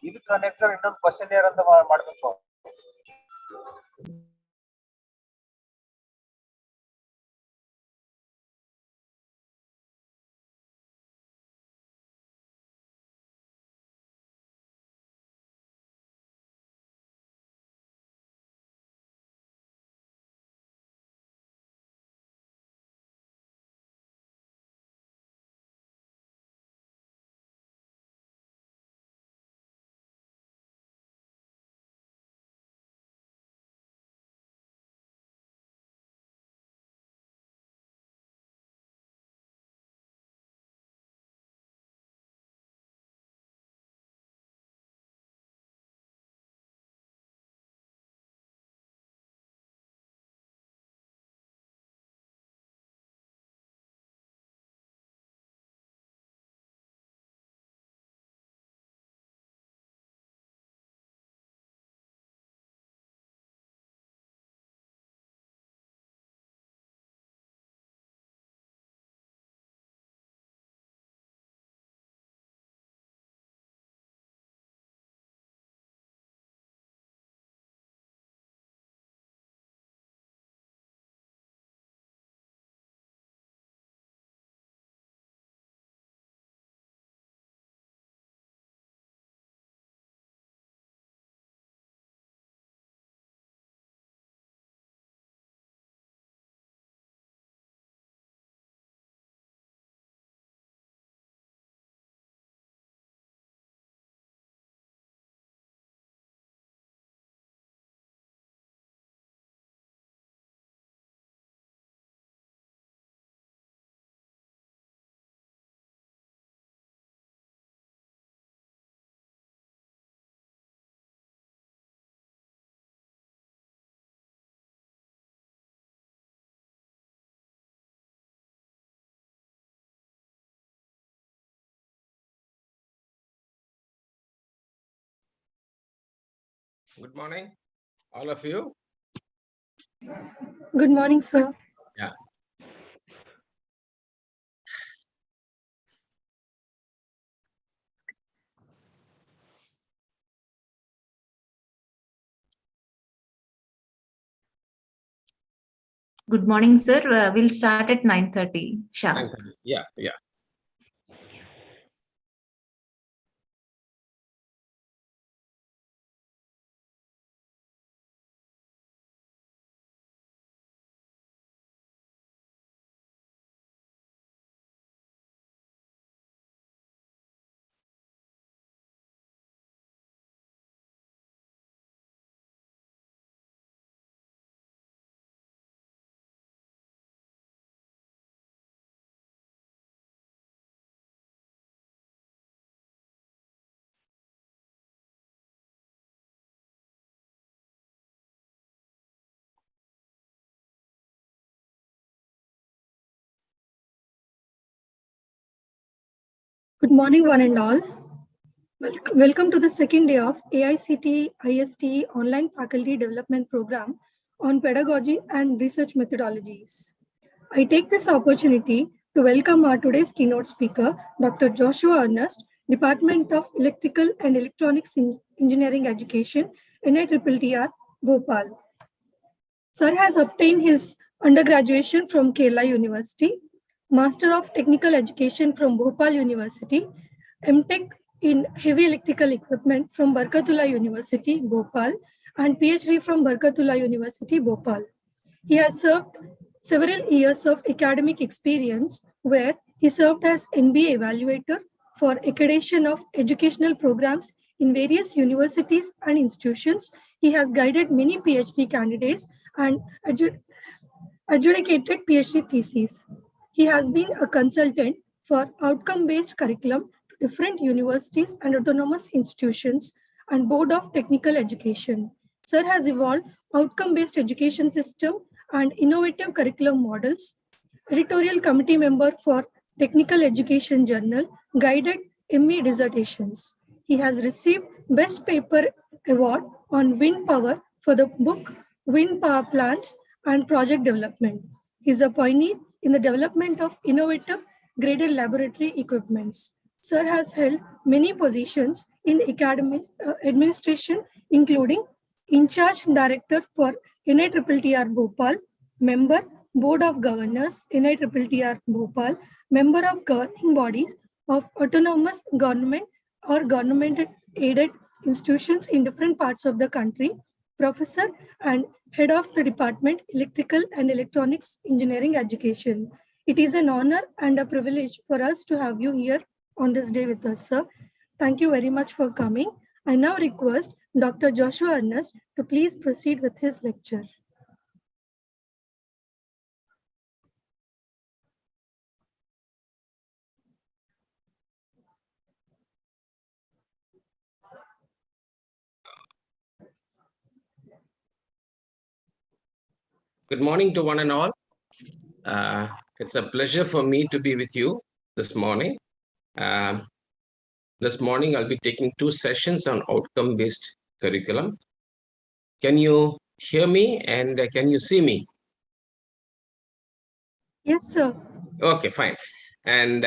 ಇದಕ್ಕೆ ನೆಕ್ಸ್ಟ್ ಇನ್ನೊಂದು ಕ್ವಶನ್ ಅಂತ ಮಾಡಬೇಕು. Good morning, all of you. Good morning, sir. Yeah. Good morning, sir. We'll start at 9:30 sharp. 9:30. Yeah. Good morning, one and all. Welcome to the second day of AICTE ISTE Online Faculty Development Program on Pedagogy and Research Methodologies. I take this opportunity to welcome our today's keynote speaker, Dr. Joshua Ernest, Department of Electrical and Electronics Engineering Education, NITTR, Bhopal. Sir has obtained his undergraduation from Kerala University, Master of Technical Education from Bhopal University, MTech in Heavy Electrical Equipment from Barkatullah University, Bhopal, and PhD from Barkatullah University, Bhopal. He has served several years of academic experience where he served as NBA evaluator for accreditation of educational programs in various universities and institutions. He has guided many PhD candidates and adjudicated PhD theses. He has been a consultant for outcome-based curriculum to different universities and autonomous institutions and Board of Technical Education. Sir has evolved outcome-based education system and innovative curriculum models, editorial committee member for Technical Education Journal, guided ME dissertations. He has received Best Paper Award on Wind Power for the book Wind Power Plants and Project Development. He is a pioneer in the development of innovative graded laboratory equipments. Sir has held many positions in academic administration, including in charge director for NITTTR Bhopal, member Board of Governors NITTTR Bhopal, member of governing bodies of autonomous government or government aided institutions in different parts of the country, professor and head of the department Electrical and Electronics Engineering Education. It is an honor and a privilege for us to have you here on this day with us, sir. Thank you very much for coming. I now request Dr. Joshua Ernest to please proceed with his lecture. Good morning to one and all. It's a pleasure for me to be with you this morning. This morning, I'll be taking 2 sessions on outcome-based curriculum. Can you hear me and can you see me? Yes, sir. Okay, fine. And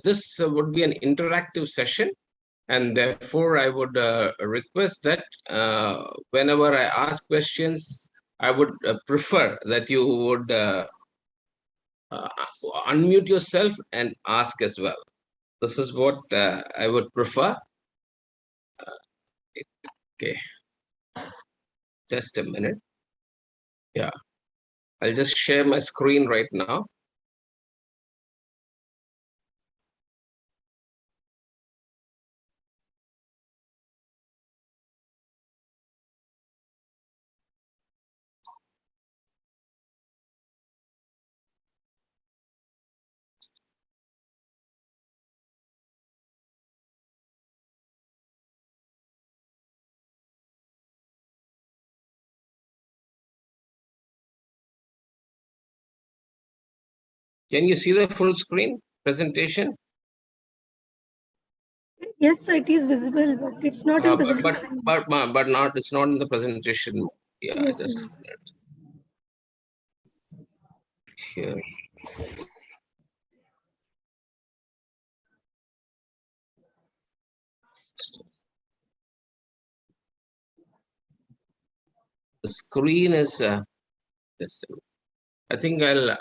this would be an interactive session. And therefore, I would request that whenever I ask questions, I would prefer that you would unmute yourself and ask as well. This is what I would prefer. Okay. Just a minute. Yeah. I'll just share my screen right now. Can you see the full screen presentation? Yes, sir, it is visible, but it's not in But presentation. it's not in the presentation. Yeah, Yes, just sir. here. The screen is I think I'll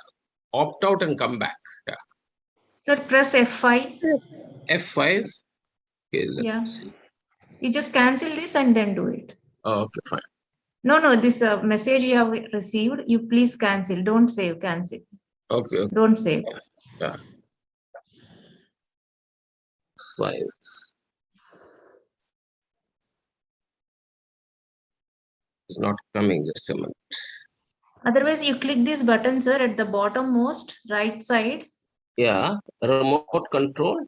opt out and come back. Yeah. Sir, press F5. F5. Okay, Yeah. see. You just cancel this and then do it. Oh, okay, fine. No, this message you have received, you please cancel. Don't save, cancel. Okay. Don't save. Yeah. 5. It's not coming, just a minute. Otherwise, you click this button, sir, at the bottom most right side. Yeah, remote control.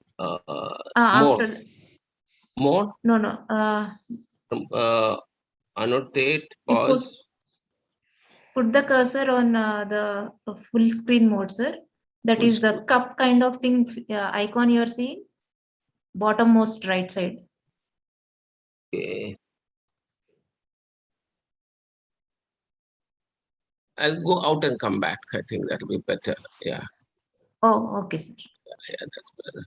After More. No. Annotate, You pause. put the cursor on the full screen mode, sir. That Full is the screen. cup kind of thing icon you're seeing. Bottom most right side. Okay. I'll go out and come back. I think that'll be better. Yeah. Oh, okay, sir. Yeah, that's better.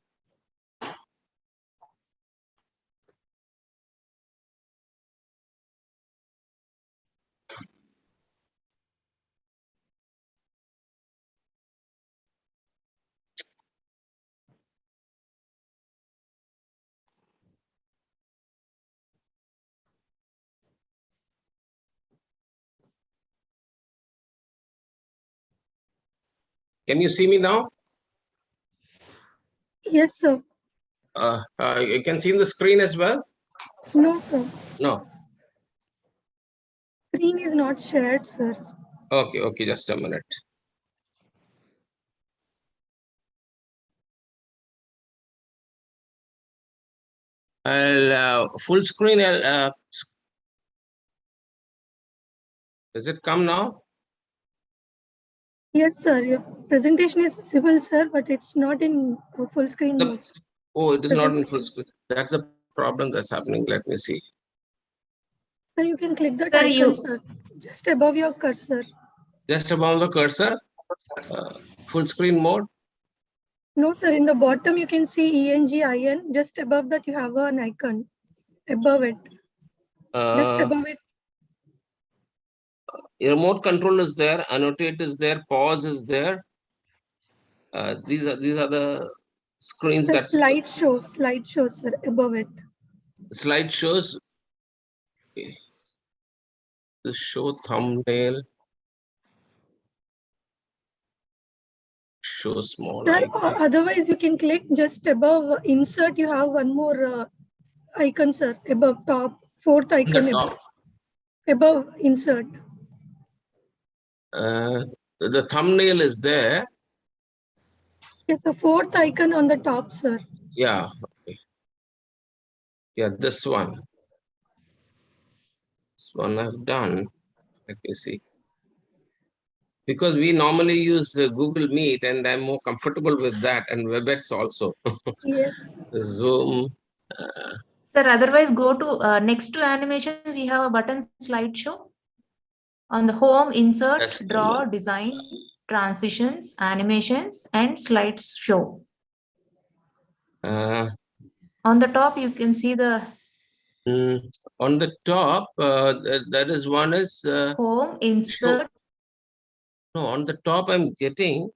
Can you see me now? Yes, sir. You can see the screen as well? No, sir. No. Screen is not shared, sir. Okay, just a minute. I'll full screen. Does it come now? Yes, sir. Your presentation is visible, sir, but it's not in full screen mode. Oh, it is not in full screen. That's a problem that's happening. Let me see. Sir, you can click that Sir, icon, sir, just above your cursor. Just above the cursor, full screen mode. No, sir. In the bottom, you can see ENGIN. Just above that, you have an icon. Above it. Just above it. Remote control is there, annotate is there, pause is there. These are the screens The that slideshow, sir. Above it. slide shows. Okay. The show thumbnail. Show small Sir, icon. otherwise, you can click just above insert. You have one more icon, sir. Above top, fourth icon above insert. The thumbnail is there. Yes, the fourth icon on the top, sir. Yeah. Okay. Yeah, this one. This one I've done. Let me see. Because we normally use Google Meet and I'm more comfortable with that, and WebEx also. Yes. Zoom. Sir, otherwise go to next to animations, you have a button slideshow. On the home, insert, draw, design, transitions, animations, and slideshow. On the top, you can see the on the top, that is one is home, insert. No, on the top I'm getting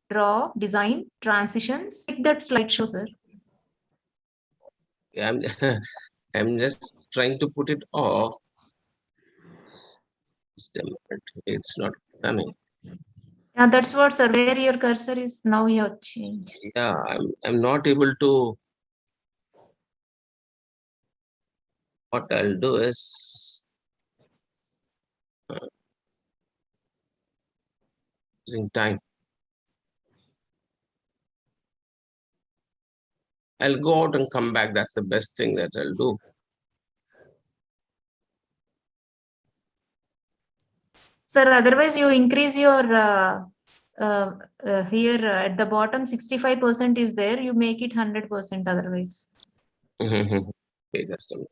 Draw, design, transitions. Click that slideshow, sir. I'm just trying to put it off. It's not coming. Yeah, that's what, sir. Where your cursor is now, you have changed. Yeah, I'm not able to. What I'll do is using time. I'll go out and come back. That's the best thing that I'll do. Sir, otherwise you increase your here at the bottom 65% is there. You make it 100% otherwise. Okay, just a minute.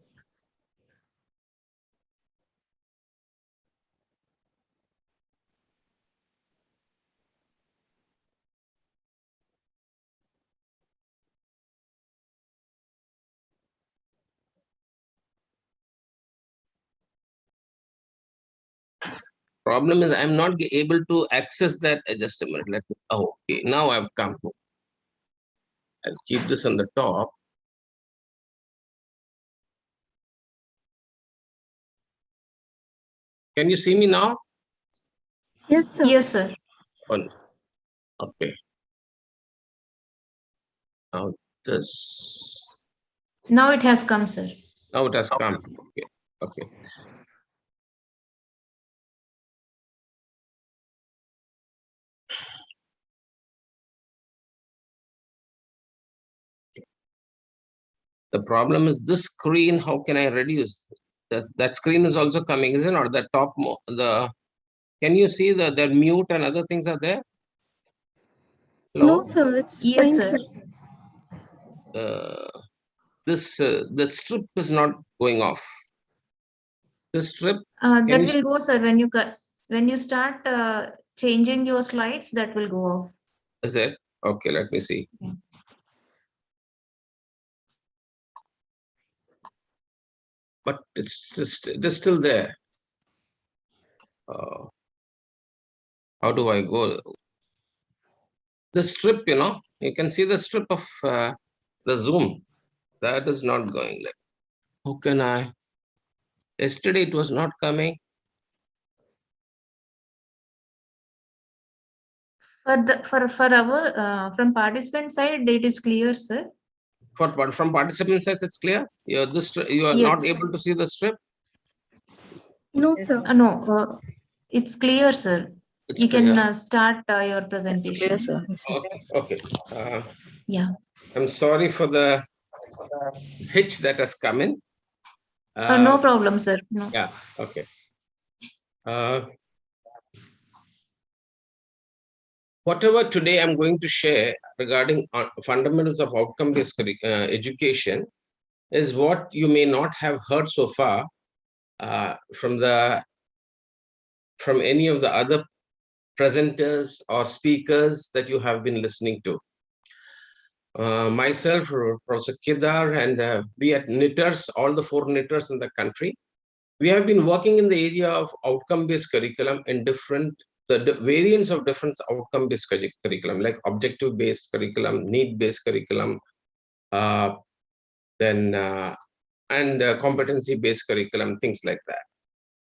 Problem is I'm not able to access that. Just a minute. Let me. Oh, okay. Now I've come. I'll keep this on the top. Can you see me now? Yes, sir. Yes, sir. Okay. Now this. Now it has come, sir. Now it has come. Okay. Okay. The problem is this screen. How can I reduce? That screen is also coming, isn't it? Or the top, can you see the mute and other things are there? Hello? No, sir. It's Yes, fine, sir. The strip is not going off. The strip. That will go, sir. When you start changing your slides, that will go off. Is it? Okay, let me see. Okay. But it's still there. How do I go? The strip, you can see the strip of the Zoom. That is not going. Like, how can I? Yesterday it was not coming. For our from participant side, it is clear, sir. From participant side, it's clear. You are Yes. not able to see the strip. No, sir. No, it's clear, sir. It's you clear. can start your presentation. Yes, sir. Okay. Yeah. I'm sorry for the hitch that has come in. No problem, sir. No. Yeah. Okay. Whatever today I'm going to share regarding fundamentals of outcome-based education is what you may not have heard so far from the from any of the other presenters or speakers that you have been listening to. Myself, Professor Kedar, and we at knitters, all the 4 knitters in the country, we have been working in the area of outcome-based curriculum in the variants of different outcome-based curriculum, like objective-based curriculum, need-based curriculum, and competency-based curriculum, things like that.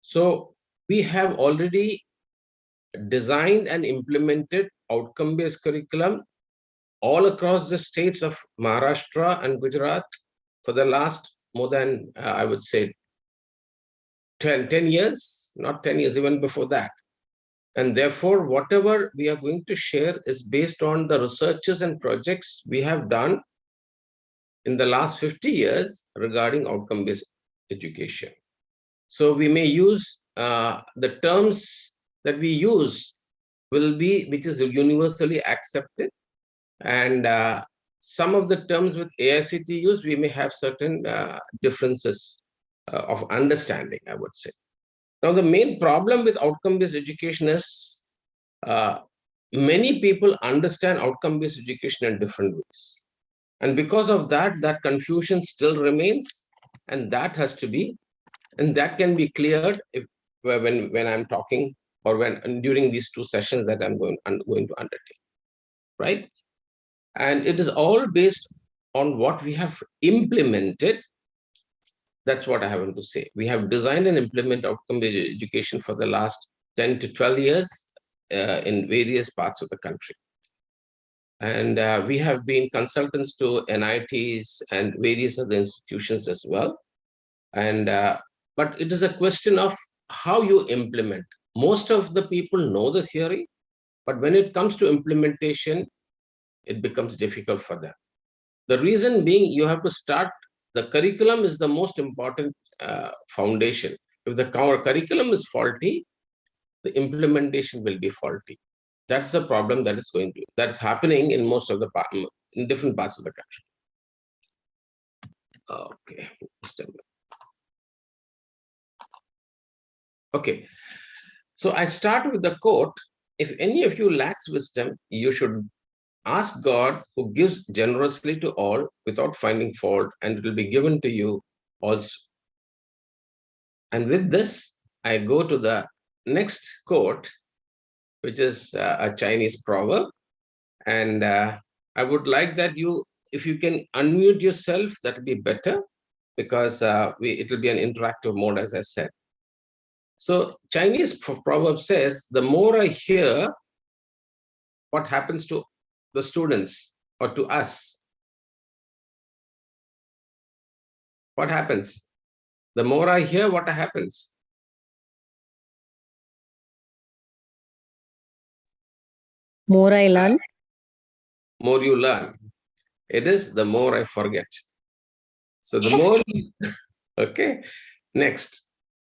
So we have already designed and implemented outcome-based curriculum all across the states of Maharashtra and Gujarat for the last more than, I would say, 10 years, not 10 years, even before that. And therefore, whatever we are going to share is based on the researches and projects we have done in the last 50 years regarding outcome-based education. So we may use the terms that we use which is universally accepted. And some of the terms with AICT use, we may have certain differences of understanding, I would say. Now, the main problem with outcome-based education is many people understand outcome-based education in different ways. And because of that, that confusion still remains, and that has to be, and that can be cleared when I'm talking or during these 2 sessions that I'm going to undertake, right? And it is all based on what we have implemented. That's what I have to say. We have designed and implemented outcome-based education for the last 10 to 12 years in various parts of the country. And we have been consultants to NITs and various other institutions as well. And but it is a question of how you implement. Most of the people know the theory, but when it comes to implementation, it becomes difficult for them. The reason being, you have to start, the curriculum is the most important foundation. If the curriculum is faulty, the implementation will be faulty. That's the problem that's happening in most of the in different parts of the country. Okay, just a minute. Okay, so I start with the quote: if any of you lacks wisdom, you should ask God, who gives generously to all without finding fault, and it will be given to you also. And with this, I go to the next quote, which is a Chinese proverb. And I would like that if you can unmute yourself, that would be better, because it will be an interactive mode, as I said. So Chinese proverb says, the more I hear, what happens to the students or to us? What happens? The more I hear, what happens? More I learn. More you learn. It is the more I forget. So the more, okay. Next,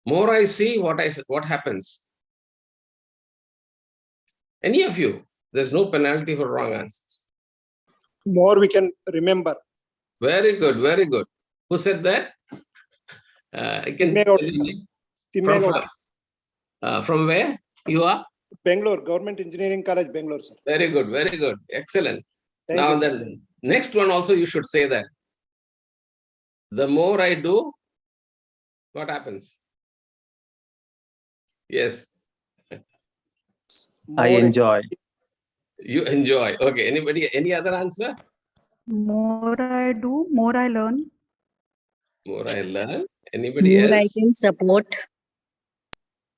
more I see, what happens? Any of you? There's no penalty for wrong answers. More we can remember. Very good, very good. Who said that? I can from where you are? Bangalore, Government Engineering College, Bangalore, sir. Very good, very good. Excellent. Thank now you, the next one also you should say that. The more I do, what happens? Yes. More I enjoy. You enjoy. Okay. Anybody? Any other answer? More I do, more I learn. More I learn. Anybody More I else? can support.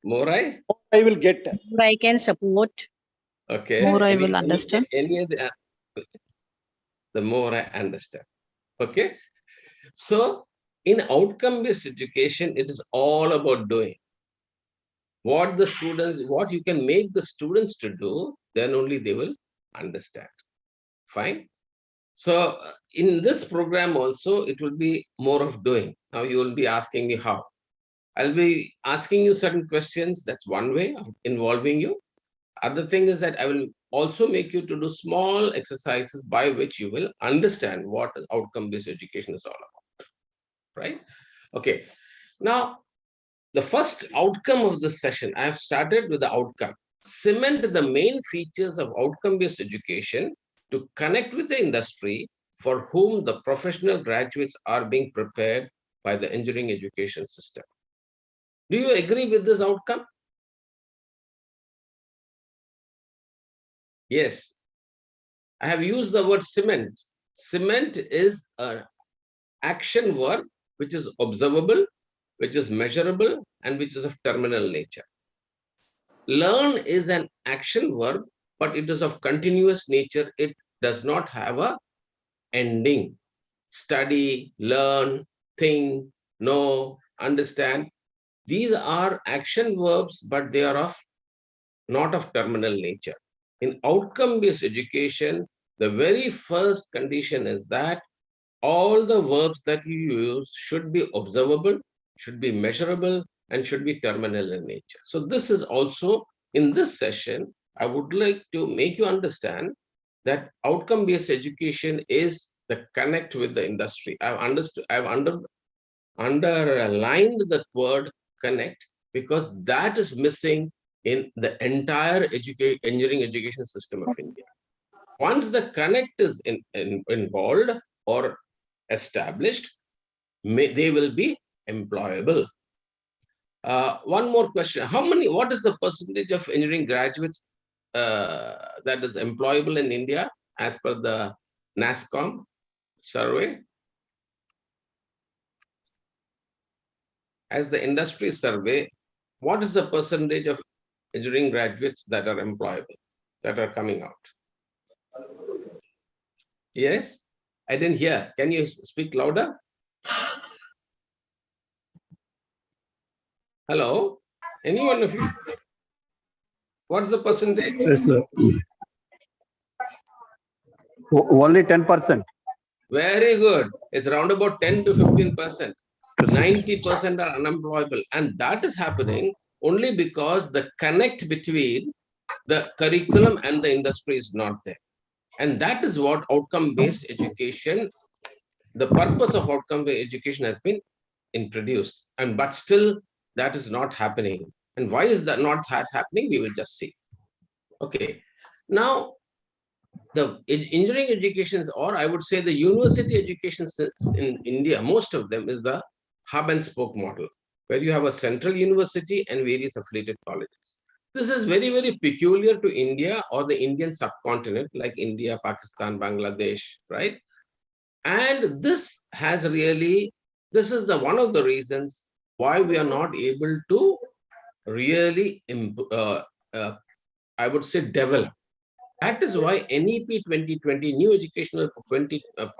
More I? I will get. More I can support. Okay. More I will understand. Any other? The more I understand. Okay. So in outcome-based education, it is all about doing. What you can make the students to do, then only they will understand. Fine. So in this program also, it will be more of doing. Now you will be asking me how. I'll be asking you certain questions. That's one way of involving you. Other thing is that I will also make you to do small exercises by which you will understand what outcome-based education is all about. Right? Okay. Now, the first outcome of this session, I have started with the outcome. Cement the main features of outcome-based education to connect with the industry for whom the professional graduates are being prepared by the engineering education system. Do you agree with this outcome? Yes. I have used the word cement. Cement is an action verb which is observable, which is measurable, and which is of terminal nature. Learn is an action verb, but it is of continuous nature. It does not have a ending. Study, learn, think, know, understand. These are action verbs, but they are not of terminal nature. In outcome-based education, the very first condition is that all the verbs that you use should be observable, should be measurable, and should be terminal in nature. So this is also, in this session, I would like to make you understand that outcome-based education is the connect with the industry. I've underlined the word connect because that is missing in the entire engineering education system of India. Once the connect is involved or established, they will be employable. One more question. What is the percentage of engineering graduates that is employable in India as per the NASSCOM survey? As the industry survey, what is the percentage of engineering graduates that are employable, that are coming out? Yes, I didn't hear. Can you speak louder? Hello, any one of you? What's the percentage? Yes, sir. Only 10%. Very good. It's around about 10 to 15%. 90% are unemployable. And that is happening only because the connect between the curriculum and the industry is not there. And that is what outcome-based education, the purpose of outcome-based education has been introduced. But still, that is not happening. And why is that not happening? We will just see. Okay. Now, the engineering educations, or I would say the university education in India, most of them is the hub and spoke model, where you have a central university and various affiliated colleges. This is very, very peculiar to India or the Indian subcontinent, like India, Pakistan, Bangladesh, right? And this is one of the reasons why we are not able to really, I would say, develop. That is why NEP 2020, New Educational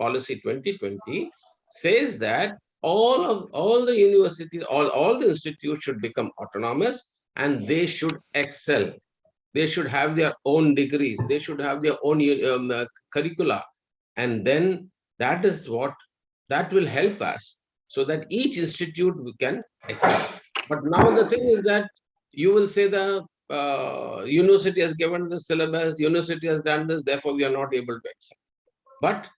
Policy 2020, says that all the universities, all the institutes should become autonomous and they should excel. They should have their own degrees. They should have their own curricula. And then that will help us so that each institute can excel. But now the thing is that you will say the university has given the syllabus, university has done this, therefore we are not able to excel. But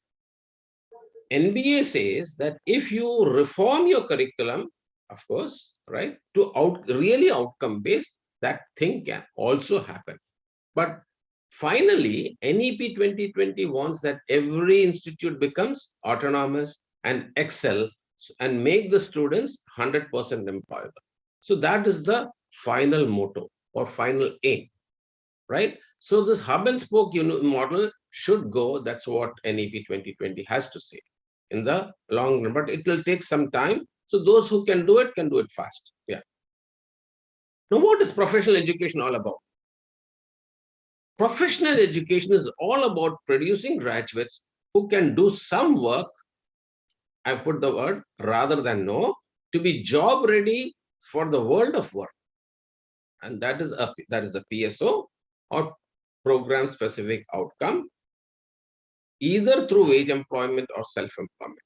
NBA says that if you reform your curriculum, of course, right, to really outcome-based, that thing can also happen. But finally, NEP 2020 wants that every institute becomes autonomous and excel and make the students 100% employable. So that is the final motto or final aim, right? So this hub and spoke model should go. That's what NEP 2020 has to say in the long run, but it will take some time. So those who can do it fast. Yeah. Now, what is professional education all about? Professional education is all about producing graduates who can do some work. I've put the word rather than no, to be job ready for the world of work. And that is a PSO or program specific outcome, either through wage employment or self-employment.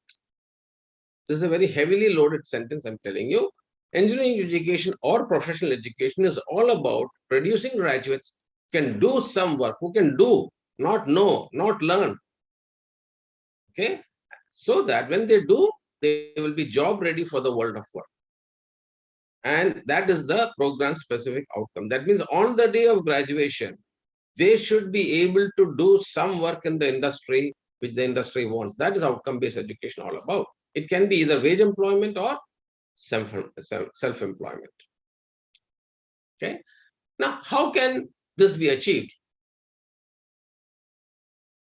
This is a very heavily loaded sentence, I'm telling you. Engineering education or professional education is all about producing graduates who can do some work, who can do, not know, not learn. Okay, so that when they do, they will be job ready for the world of work. And that is the program specific outcome. That means on the day of graduation, they should be able to do some work in the industry which the industry wants. That is outcome-based education all about. It can be either wage employment or self-employment. Okay. Now, how can this be achieved?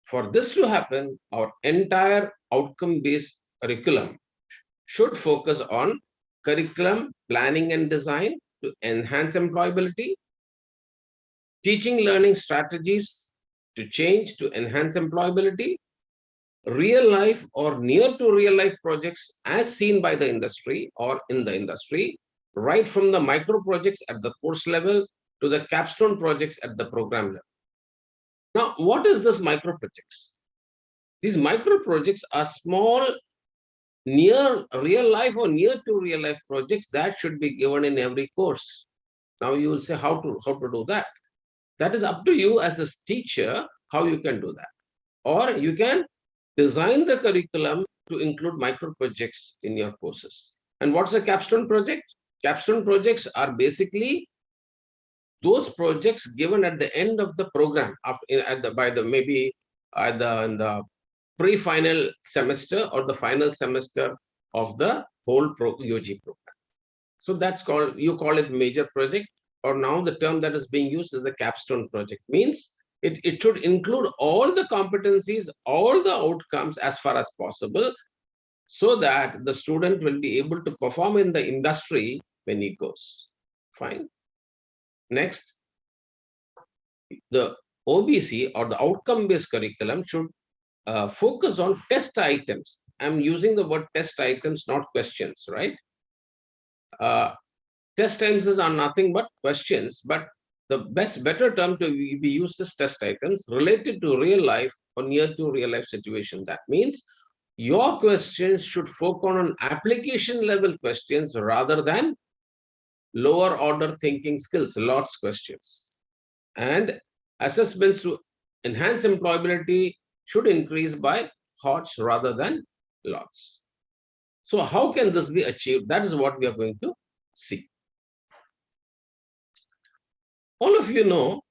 For this to happen, our entire outcome-based curriculum should focus on curriculum planning and design to enhance employability, teaching learning strategies to change to enhance employability, real life or near to real life projects as seen by the industry or in the industry, right from the micro projects at the course level to the capstone projects at the program level. Now, what is this micro projects? These micro projects are small, near real life or near to real life projects that should be given in every course. Now you will say how to do that. That is up to you as a teacher, how you can do that. Or you can design the curriculum to include micro projects in your courses. And what's a capstone project? Capstone projects are basically those projects given at the end of the program, in the pre-final semester or the final semester of the whole UG program. So that's called, you call it major project, or now the term that is being used is the capstone project. Means it should include all the competencies, all the outcomes as far as possible, so that the student will be able to perform in the industry when he goes. Fine. Next, the OBC or the outcome-based curriculum should focus on test items. I'm using the word test items, not questions, right? Test items are nothing but questions, but the better term to be used is test items related to real life or near to real life situation. That means your questions should focus on application level questions rather than lower order thinking skills, lots questions. And assessments to enhance employability should increase by HOTS rather than lots. So how can this be achieved? That is what we are going to see. All of you know,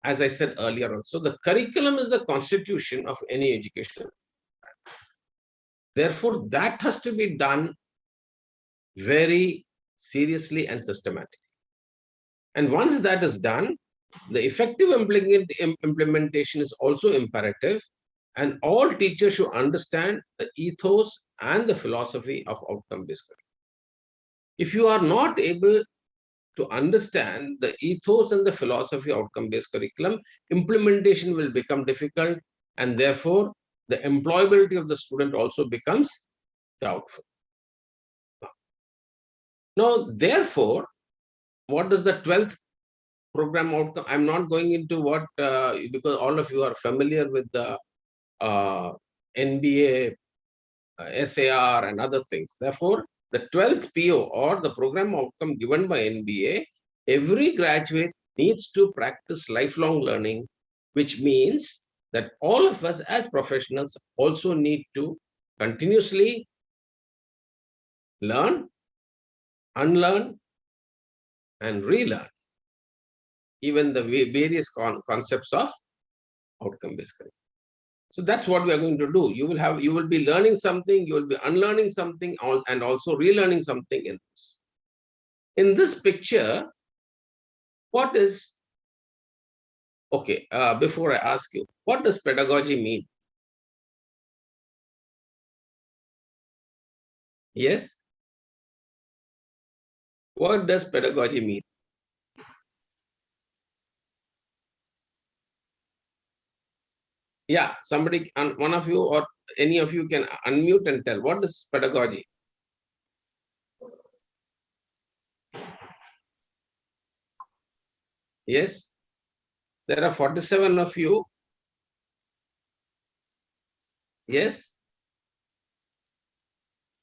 as I said earlier also, the curriculum is the constitution of any education. Therefore, that has to be done very seriously and systematically. And once that is done, the effective implementation is also imperative, and all teachers should understand the ethos and the philosophy of outcome-based curriculum. If you are not able to understand the ethos and the philosophy of outcome-based curriculum, implementation will become difficult, and therefore the employability of the student also becomes doubtful. Now, therefore, what does the 12th program outcome? I'm not going into what, because all of you are familiar with the NBA, SAR and other things. Therefore, the 12th PO or the program outcome given by NBA, every graduate needs to practice lifelong learning, which means that all of us as professionals also need to continuously learn, unlearn, and relearn even the various concepts of outcome-based curriculum. So that's what we are going to do. You will be learning something, you will be unlearning something, and also relearning something in this. In this picture, what is, okay, before I ask you, what does pedagogy mean? Yes? What does pedagogy mean? Yeah, somebody, one of you or any of you can unmute and tell, what is pedagogy? Yes, there are 47 of you. Yes.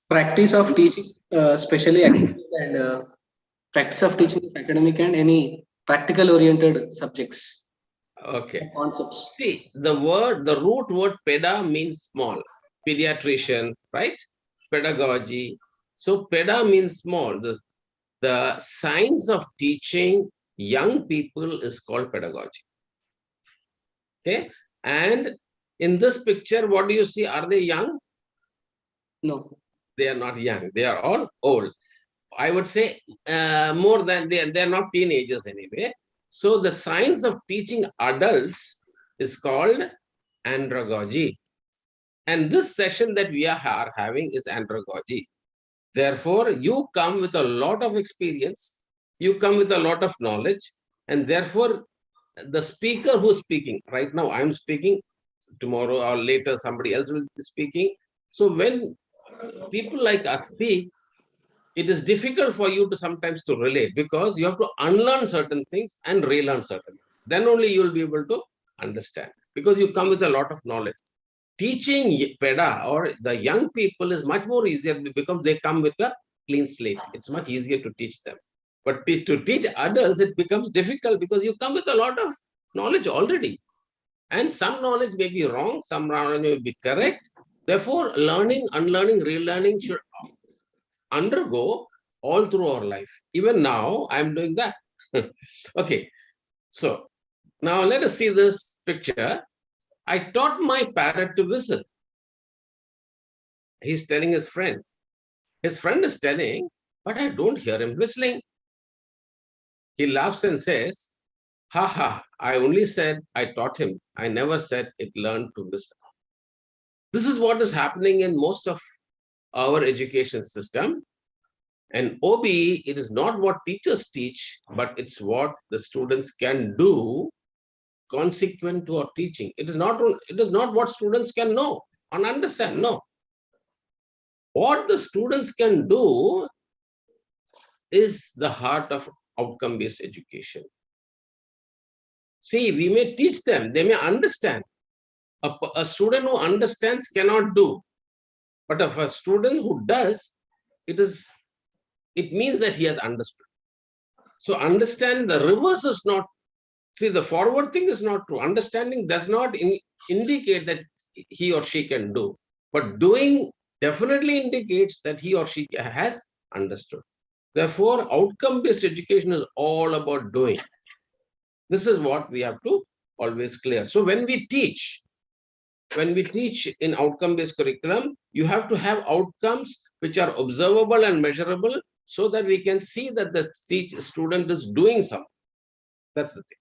Practice of teaching, especially academic and practice of teaching academic and any practical oriented subjects. Okay. Concepts. See, the root word peda means small, pediatrician, right? Pedagogy. So peda means small. the science of teaching young people is called pedagogy. Okay. And in this picture, what do you see? Are they young? No. They are not young. They are all old. I would say more than they're not teenagers anyway. So the science of teaching adults is called andragogy. And this session that we are having is andragogy. Therefore, you come with a lot of experience, you come with a lot of knowledge, and therefore, the speaker who's speaking, right now I'm speaking, tomorrow or later somebody else will be speaking. So when people like us speak, it is difficult for you to sometimes to relate because you have to unlearn certain things and relearn certain. Then only you will be able to understand because you come with a lot of knowledge. Teaching PEDA or the young people is much more easier because they come with a clean slate. It's much easier to teach them. But to teach adults, it becomes difficult because you come with a lot of knowledge already. And some knowledge may be wrong, some knowledge may be correct. Therefore, learning, unlearning, relearning should undergo all through our life. Even now, I'm doing that. Okay, so now let us see this picture. I taught my parrot to whistle. He's telling his friend. His friend is telling, but I don't hear him whistling. He laughs and says, ha ha, I only said I taught him. I never said it learned to whistle. This is what is happening in most of our education system. And OBE, it is not what teachers teach, but it's what the students can do consequent to our teaching. It is not what students can know and understand. No. What the students can do is the heart of outcome-based education. See, we may teach them, they may understand. A student who understands cannot do. But if a student who does, it means that he has understood. So understand the reverse is not, see, the forward thing is not true. Understanding does not indicate that he or she can do. But doing definitely indicates that he or she has understood. Therefore, outcome-based education is all about doing. This is what we have to always clear. So when we teach in outcome-based curriculum, you have to have outcomes which are observable and measurable so that we can see that the student is doing something. That's the thing.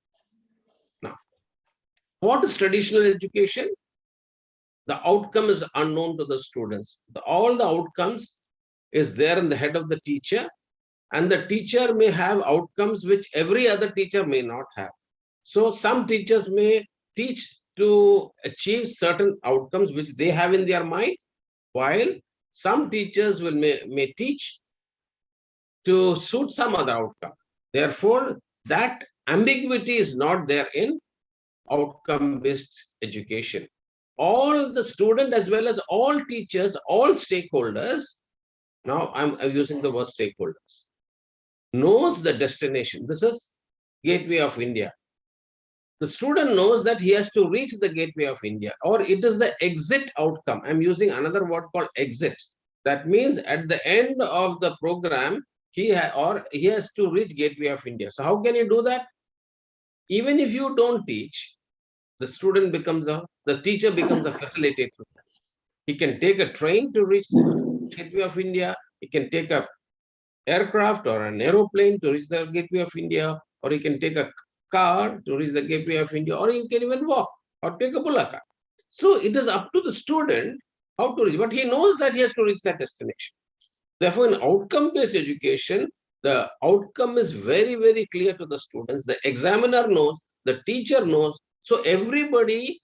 Now, what is traditional education? The outcome is unknown to the students. All the outcomes is there in the head of the teacher, and the teacher may have outcomes which every other teacher may not have. So some teachers may teach to achieve certain outcomes which they have in their mind, while some teachers may teach to suit some other outcome. Therefore, that ambiguity is not there in outcome-based education. All the student as well as all teachers, all stakeholders, now I'm using the word stakeholders, knows the destination. This is Gateway of India. The student knows that he has to reach the Gateway of India, or it is the exit outcome. I'm using another word called exit. That means at the end of the program, he has to reach Gateway of India. So how can you do that? Even if you don't teach, the teacher becomes a facilitator. He can take a train to reach the Gateway of India. He can take a aircraft or an aeroplane to reach the Gateway of India, or he can take a car to reach the Gateway of India, or he can even walk or take a bullock cart. So it is up to the student how to reach, but he knows that he has to reach that destination. Therefore, in outcome-based education, the outcome is very, very clear to the students. The examiner knows, the teacher knows. So everybody,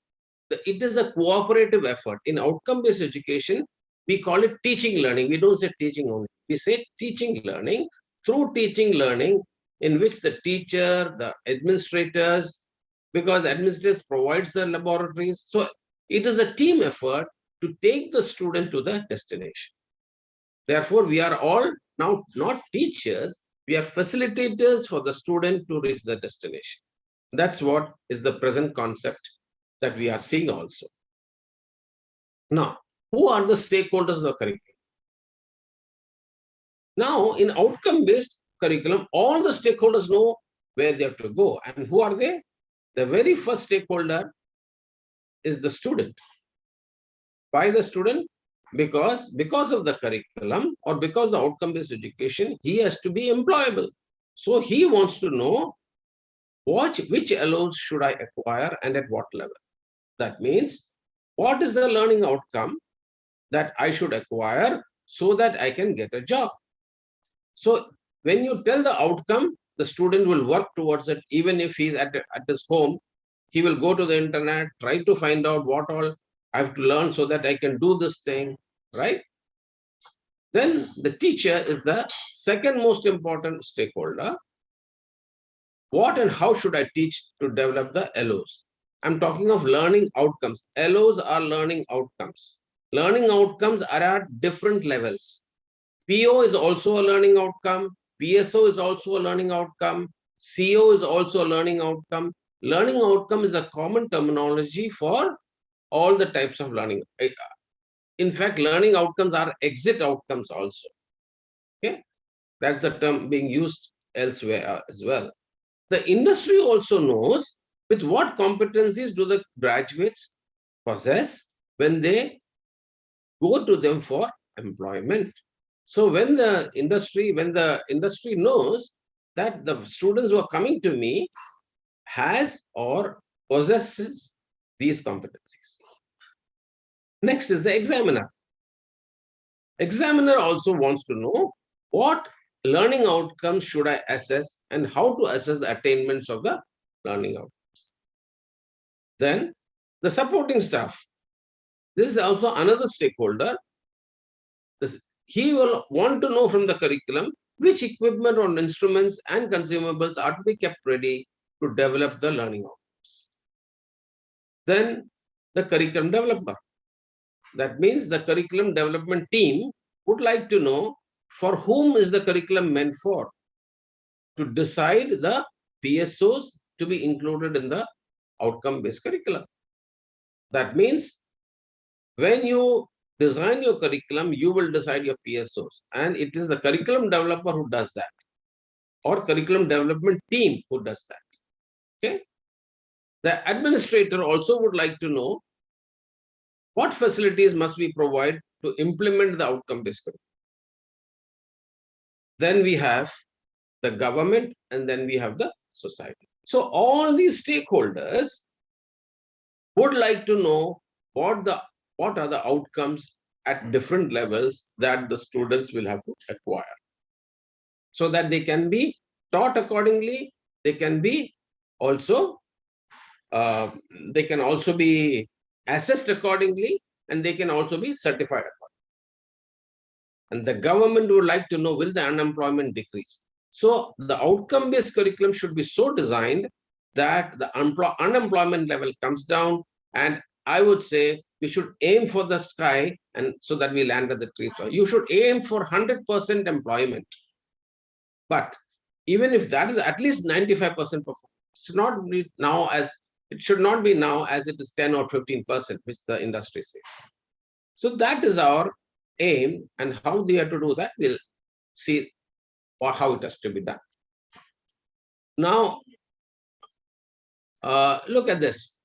it is a cooperative effort. In outcome-based education, we call it teaching learning. We don't say teaching only. We say teaching learning. Through teaching learning, in which the teacher, the administrators, because the administrators provides the laboratories. So it is a team effort to take the student to the destination. Therefore, we are all now not teachers, we are facilitators for the student to reach the destination. That's what is the present concept that we are seeing also. Now, who are the stakeholders of the curriculum? Now, in outcome-based, curriculum, all the stakeholders know where they have to go. And who are they? The very first stakeholder is the student. Why the student? Because of the curriculum or because of the outcome-based education, he has to be employable. So he wants to know which LOs should I acquire and at what level. That means, what is the learning outcome that I should acquire so that I can get a job? So when you tell the outcome, the student will work towards it. Even if he's at his home, he will go to the internet, try to find out what all I have to learn so that I can do this thing, right? Then the teacher is the second most important stakeholder. What and how should I teach to develop the LOs? I'm talking of learning outcomes. LOs are learning outcomes. Learning outcomes are at different levels. PO is also a learning outcome. PSO is also a learning outcome. CO is also a learning outcome. Learning outcome is a common terminology for all the types of learning. In fact, learning outcomes are exit outcomes also. Okay, that's the term being used elsewhere as well. The industry also knows with what competencies do the graduates possess when they go to them for employment. So when the industry knows that the students who are coming to me has or possesses these competencies. Next is the examiner. Examiner also wants to know what learning outcomes should I assess and how to assess the attainments of the learning outcomes. Then the supporting staff. This is also another stakeholder. He will want to know from the curriculum which equipment or instruments and consumables are to be kept ready to develop the learning outcomes. Then the curriculum developer. That means the curriculum development team would like to know for whom is the curriculum meant for, to decide the PSOs to be included in the outcome-based curriculum. That means when you design your curriculum, you will decide your PSOs, and it is the curriculum developer who does that, or curriculum development team who does that. Okay. The administrator also would like to know what facilities must be provided to implement the outcome-based curriculum. Then we have the government, and then we have the society. So all these stakeholders would like to know what are the outcomes at different levels that the students will have to acquire, so that they can be taught accordingly. They can be also be assessed accordingly, and they can also be certified accordingly. And the government would like to know, will the unemployment decrease? So the outcome-based curriculum should be so designed that the unemployment level comes down, and I would say we should aim for the sky, and so that we land at the tree. So you should aim for 100% employment. But even if that is at least 95% performance, it should not be now as it is 10 or 15%, which the industry says. So that is our aim, and how they have to do that, we'll see how it has to be done. Now, look at this.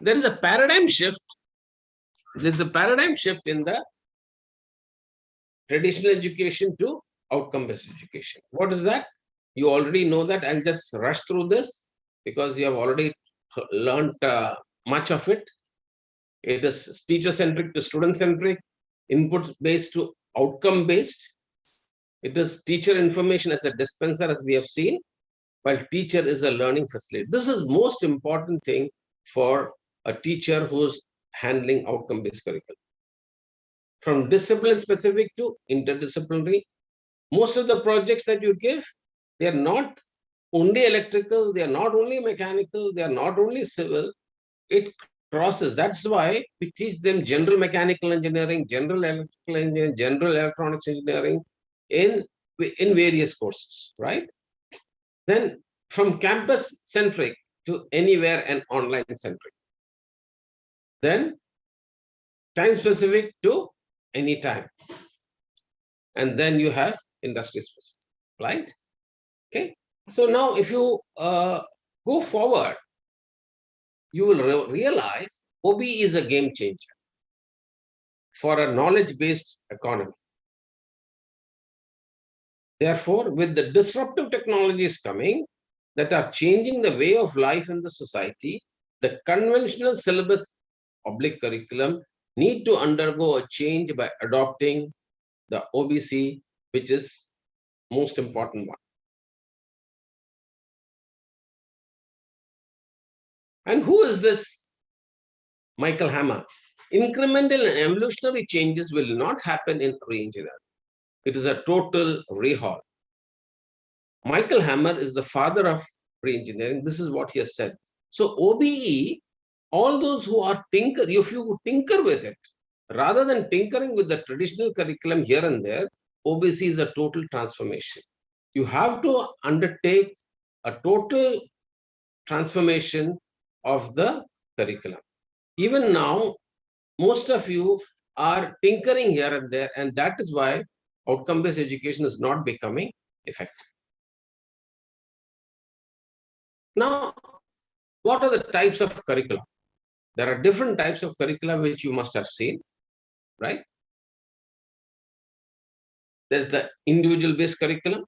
There is a paradigm shift. There's a paradigm shift in the traditional education to outcome-based education. What is that? You already know that. I'll just rush through this because you have already learned much of it. It is teacher-centric to student-centric, input-based to outcome-based. It is teacher information as a dispenser, as we have seen, while teacher is a learning facilitator. This is most important thing for a teacher who's handling outcome-based curriculum. From discipline-specific to interdisciplinary, most of the projects that you give, they are not only electrical, they are not only mechanical, they are not only civil. It crosses. That's why we teach them general mechanical engineering, general electrical engineering, general electronics engineering in various courses, right? Then from campus-centric to anywhere and online-centric. Then time-specific to any time. And then you have industry-specific, right? Okay. So now if you go forward, you will realize OBE is a game changer for a knowledge-based economy. Therefore, with the disruptive technologies coming that are changing the way of life in the society, the conventional syllabus public curriculum need to undergo a change by adopting the OBC, which is most important one. And who is this Michael Hammer? Incremental and evolutionary changes will not happen in re-engineering. It is a total rehaul. Michael Hammer is the father of re-engineering. This is what he has said. So OBE, all those who are tinker, if you tinker with it, rather than tinkering with the traditional curriculum here and there, OBC is a total transformation. You have to undertake a total transformation of the curriculum. Even now, most of you are tinkering here and there, and that is why outcome-based education is not becoming effective. Now, what are the types of curricula? There are different types of curricula which you must have seen, right? There's the individual-based curriculum,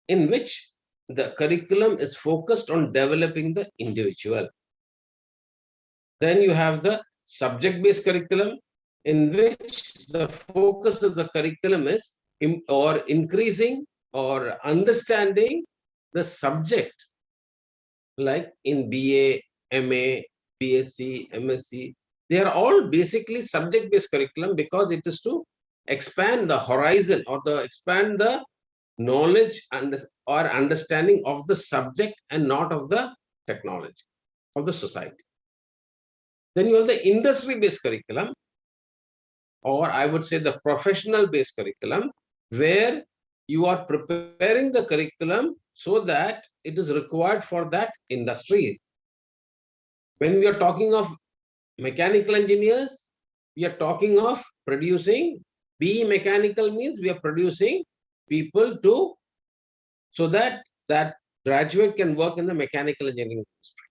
in which the curriculum is focused on developing the individual. Then you have the subject-based curriculum, in which the focus of the curriculum is increasing or understanding the subject, like in BA, MA, BSc, MSc. They are all basically subject-based curriculum because it is to expand the horizon or expand the knowledge or understanding of the subject and not of the technology of the society. Then you have the industry-based curriculum, or I would say the professional-based curriculum, where you are preparing the curriculum so that it is required for that industry. When we are talking of mechanical engineers, we are talking of producing BE mechanical means we are producing people so that that graduate can work in the mechanical engineering industry,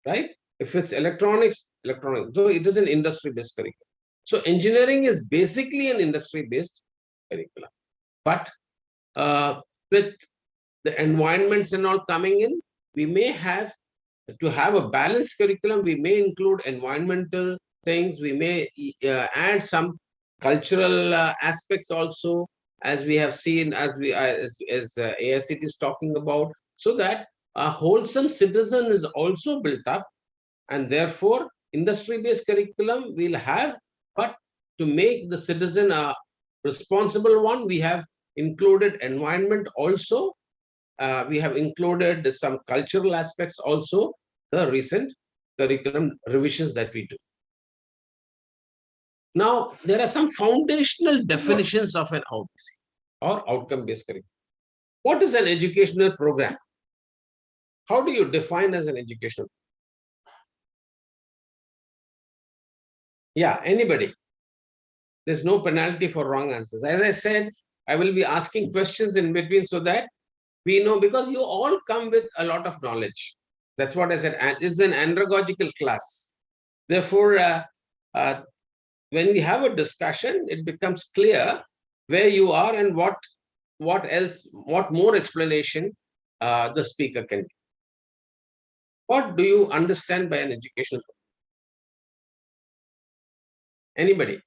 right? If it's electronics, so it is an industry-based curriculum. So engineering is basically an industry-based curriculum. But with the environments and all coming in, we may have to have a balanced curriculum. We may include environmental things. We may add some cultural aspects also, as we have seen, as AICT is talking about, so that a wholesome citizen is also built up. And therefore, industry-based curriculum we'll have, but to make the citizen a responsible one, we have included environment also. We have included some cultural aspects also, the recent curriculum revisions that we do. Now, there are some foundational definitions of an OBC or outcome-based curriculum. What is an educational program? How do you define as an educational program? Yeah, anybody. There's no penalty for wrong answers. As I said, I will be asking questions in between so that we know, because you all come with a lot of knowledge. That's what I said. It's an andragogical class. Therefore, when we have a discussion, it becomes clear where you are and what more explanation the speaker can give. What do you understand by an educational program? Anybody?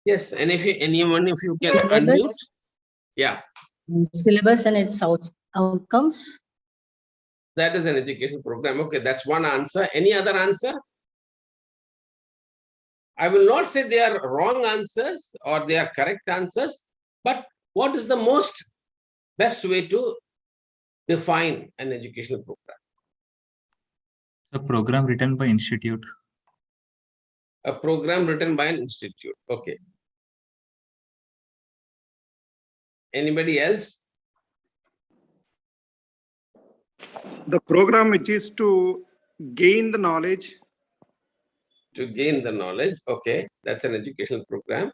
Yes, and if anyone if you can unmute. Yeah. Syllabus and its outcomes. That is an education program. Okay, that's one answer. Any other answer? I will not say they are wrong answers or they are correct answers, but what is the best way to define an educational program? A program written by institute. A program written by an institute. Okay. Anybody else? The program which is to gain the knowledge, to gain the knowledge. Okay, that's an educational program.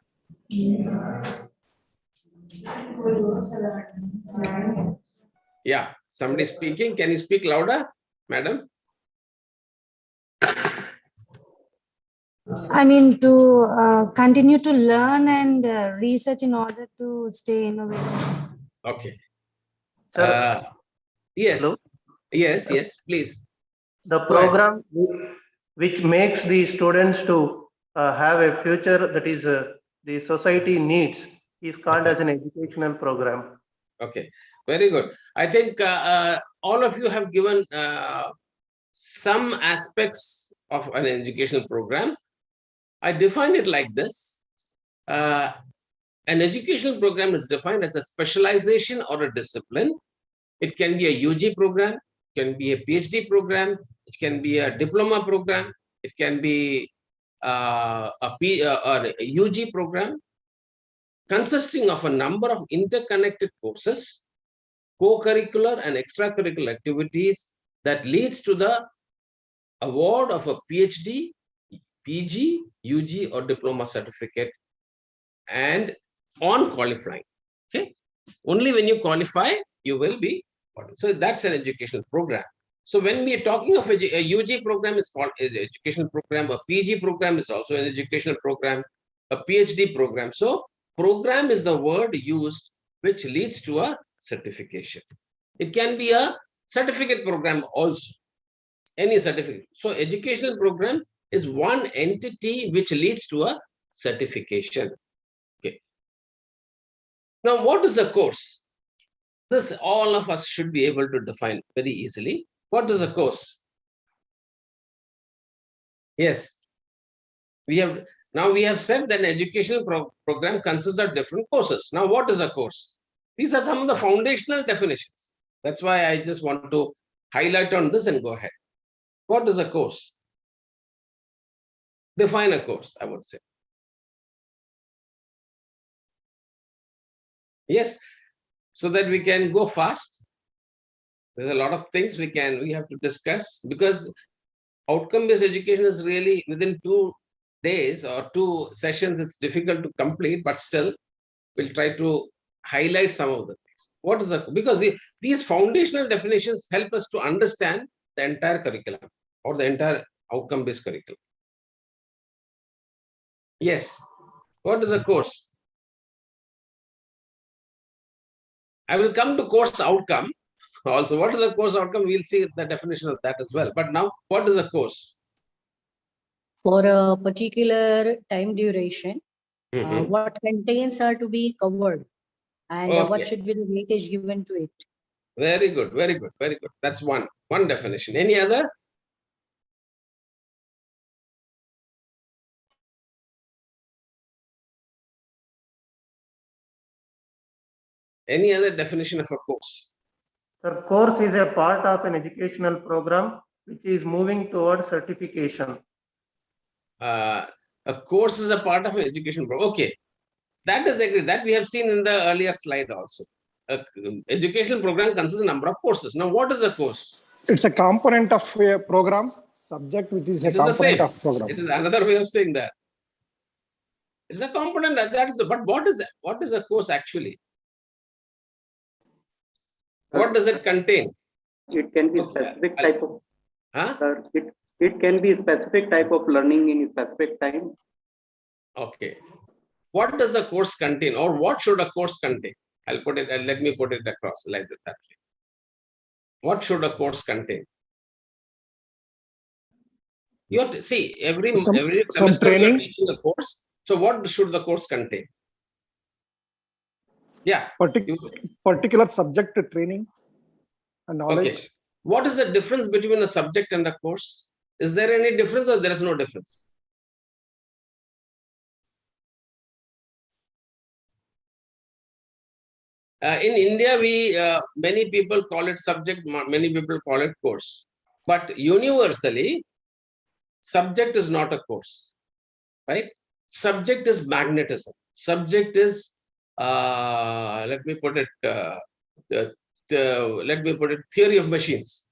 Yeah, somebody speaking. Can you speak louder, madam? I mean, to continue to learn and research in order to stay innovative. Okay. Sir, Yes. hello? Yes, yes, please. The Go ahead. program which makes the students to have a future that is the society needs is called as an educational program. Okay, very good. I think all of you have given some aspects of an educational program. I define it like this. An educational program is defined as a specialization or a discipline. It can be a UG program, it can be a PhD program, it can be a diploma program, it can be or a UG program, consisting of a number of interconnected courses, co-curricular and extracurricular activities that leads to the award of a PhD, PG, UG or diploma certificate, and on qualifying. Okay, only when you qualify you will be. So that's an educational program. So when we are talking of a UG program is called an educational program, a PG program is also an educational program, a PhD program. So program is the word used which leads to a certification. It can be a certificate program also, any certificate. So educational program is one entity which leads to a certification. Okay. Now, what is a course? This all of us should be able to define very easily. What is a course? Yes. We have said that an educational program consists of different courses. Now, what is a course? These are some of the foundational definitions. That's why I just want to highlight on this and go ahead. What is a course? Define a course, I would say. Yes, so that we can go fast. There's a lot of things we have to discuss, because outcome-based education is really within 2 days or 2 sessions, it's difficult to complete, but still we'll try to highlight some of the things. What is because these foundational definitions help us to understand the entire curriculum or the entire outcome-based curriculum. Yes, what is a course? I will come to course outcome. Also, what is a course outcome? We'll see the definition of that as well. But now, what is a course? For a particular time duration, what contents are to be covered, and what should be the weightage given to it? Very good, very good, very good. That's one definition. Any other? Any other definition of a course? Sir, course is a part of an educational program which is moving towards certification. A course is a part of an education program. Okay, that is agreed. That we have seen in the earlier slide also. Educational program consists of a number of courses. Now, what is a course? It's a component of a program, subject which is a component of program. It is another way of saying that. It's a component. But what is that? What is a course actually? What does it contain? It can be specific type of. It can be specific type of learning in a specific time. Okay. What does a course contain, or what should a course contain? I'll put it, and let me put it across like that. What should a course contain? You have to see every semester training. you're teaching a course. So what should the course contain? Yeah. Particular subject training and knowledge. Okay. What is the difference between a subject and a course? Is there any difference, or there is no difference? In India, many people call it subject, many people call it course. But universally, subject is not a course, right? Subject is magnetism. Subject is, let me put it, theory of machines.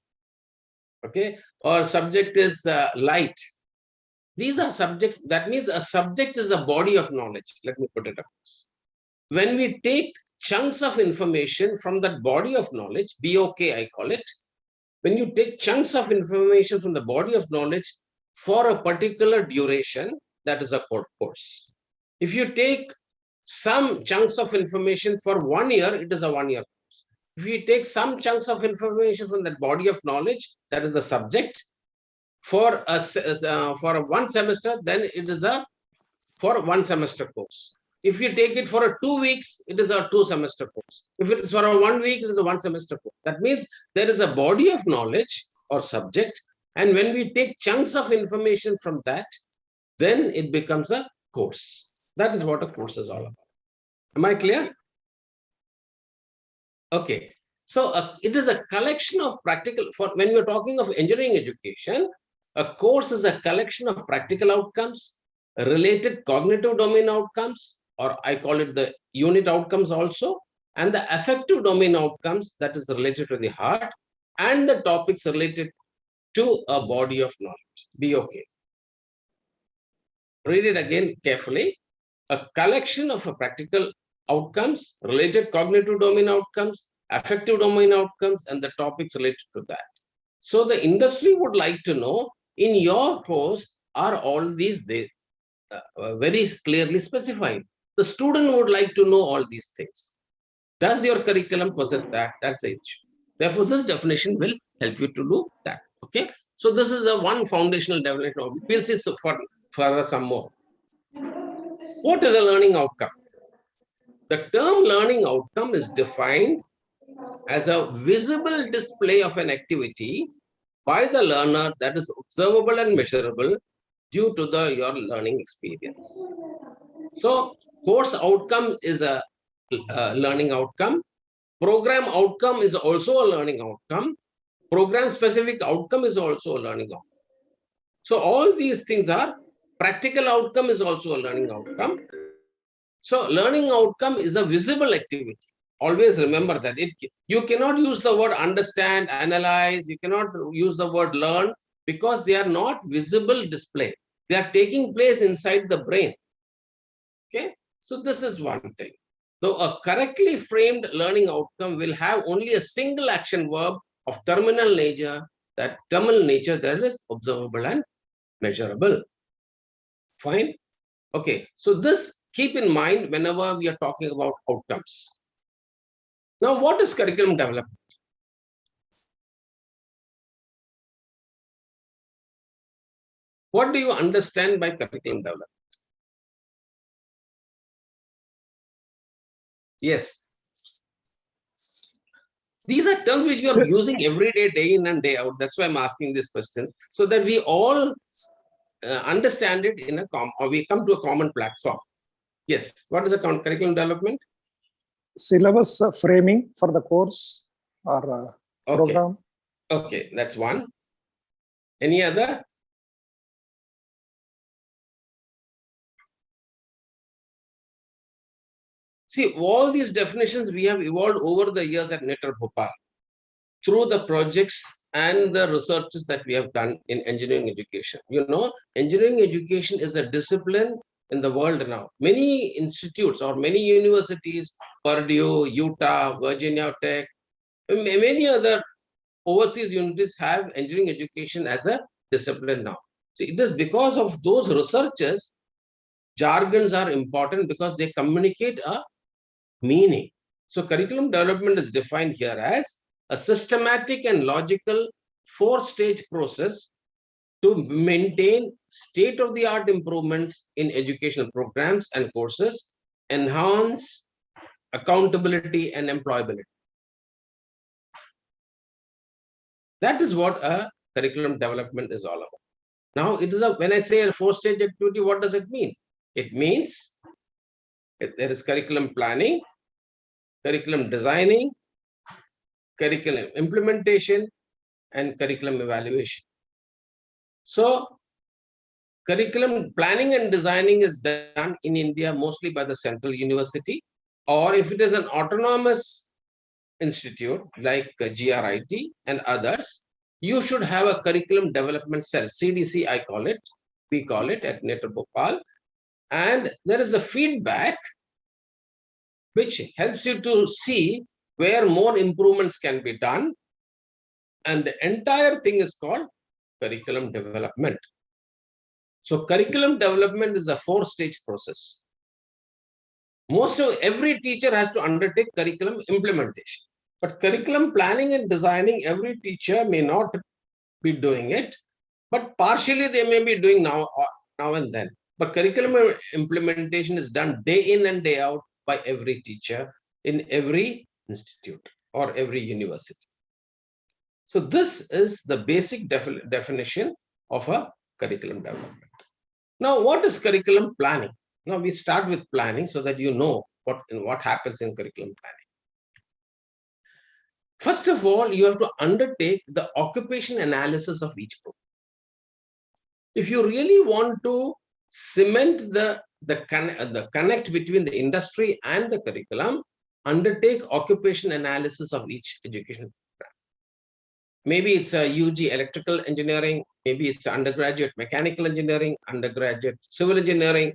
Okay, or subject is light. These are subjects. That means a subject is a body of knowledge. Let me put it up. When we take chunks of information from that body of knowledge, BOK I call it, when you take chunks of information from the body of knowledge for a particular duration, that is a course. If you take some chunks of information for 1 year, it is a 1 year course. If you take some chunks of information from that body of knowledge, that is the subject, for a 1 semester, then it is a for 1 semester course. If you take it for a 2 weeks, it is a 2 semester course. If it is for a 1 week, it is a 1 semester course. That means there is a body of knowledge or subject. And when we take chunks of information from that, then it becomes a course. That is what a course is all about. Am I clear? Okay. So it is a collection of practical, when we are talking of engineering education, a course is a collection of practical outcomes, related cognitive domain outcomes, or I call it the unit outcomes also, and the affective domain outcomes that is related to the heart, and the topics related to a body of knowledge. Be okay. Read it again carefully. A collection of practical outcomes, related cognitive domain outcomes, affective domain outcomes, and the topics related to that. So the industry would like to know, in your course, are all these very clearly specified? The student would like to know all these things. Does your curriculum possess that? That's the issue. Therefore, this definition will help you to do that. Okay. So this is the one foundational definition. We'll see further some more. What is a learning outcome? The term learning outcome is defined as a visible display of an activity by the learner that is observable and measurable due to your learning experience. So course outcome is a learning outcome. Program outcome is also a learning outcome. Program specific outcome is also a learning outcome. So all these things are practical outcome is also a learning outcome. So learning outcome is a visible activity. Always remember that. You cannot use the word understand, analyze. You cannot use the word learn because they are not visible display. They are taking place inside the brain. Okay. So this is one thing. So a correctly framed learning outcome will have only a single action verb of terminal nature. That terminal nature there is observable and measurable. Fine. Okay. So this keep in mind whenever we are talking about outcomes. Now, what is curriculum development? What do you understand by curriculum development? Yes. These are terms which you are using every day, day in and day out. That's why I'm asking these questions, so that we all understand it in or we come to a common platform. Yes. What is a curriculum development? Syllabus framing for the course or program. Okay, that's one. Any other? See, all these definitions we have evolved over the years at NITR Bhopal through the projects and the researches that we have done in engineering education. You know, engineering education is a discipline in the world now. Many institutes or many universities, Purdue, Utah, Virginia Tech, many other overseas universities have engineering education as a discipline now. See, it is because of those researchers, jargons are important because they communicate a meaning. So curriculum development is defined here as a systematic and logical 4-stage process to maintain state-of-the-art improvements in educational programs and courses, enhance accountability and employability. That is what a curriculum development is all about. Now, it is when I say a 4-stage activity, what does it mean? It means there is curriculum planning, curriculum designing, curriculum implementation, and curriculum evaluation. So, curriculum planning and designing is done in India mostly by the central university, or if it is an autonomous institute like GRIT and others, you should have a curriculum development cell, CDC I call it, we call it at Netarbhopal. And there is a feedback which helps you to see where more improvements can be done. And the entire thing is called curriculum development. So curriculum development is a 4-stage process. Every teacher has to undertake curriculum implementation. But curriculum planning and designing, every teacher may not be doing it, but partially they may be doing now and then. But curriculum implementation is done day in and day out by every teacher in every institute or every university. So this is the basic definition of a curriculum development. Now, what is curriculum planning? Now we start with planning so that you know what happens in curriculum planning. First of all, you have to undertake the occupation analysis of each program. If you really want to cement the connect between the industry and the curriculum, undertake occupation analysis of each education program. Maybe it's a UG electrical engineering, maybe it's undergraduate mechanical engineering, undergraduate civil engineering.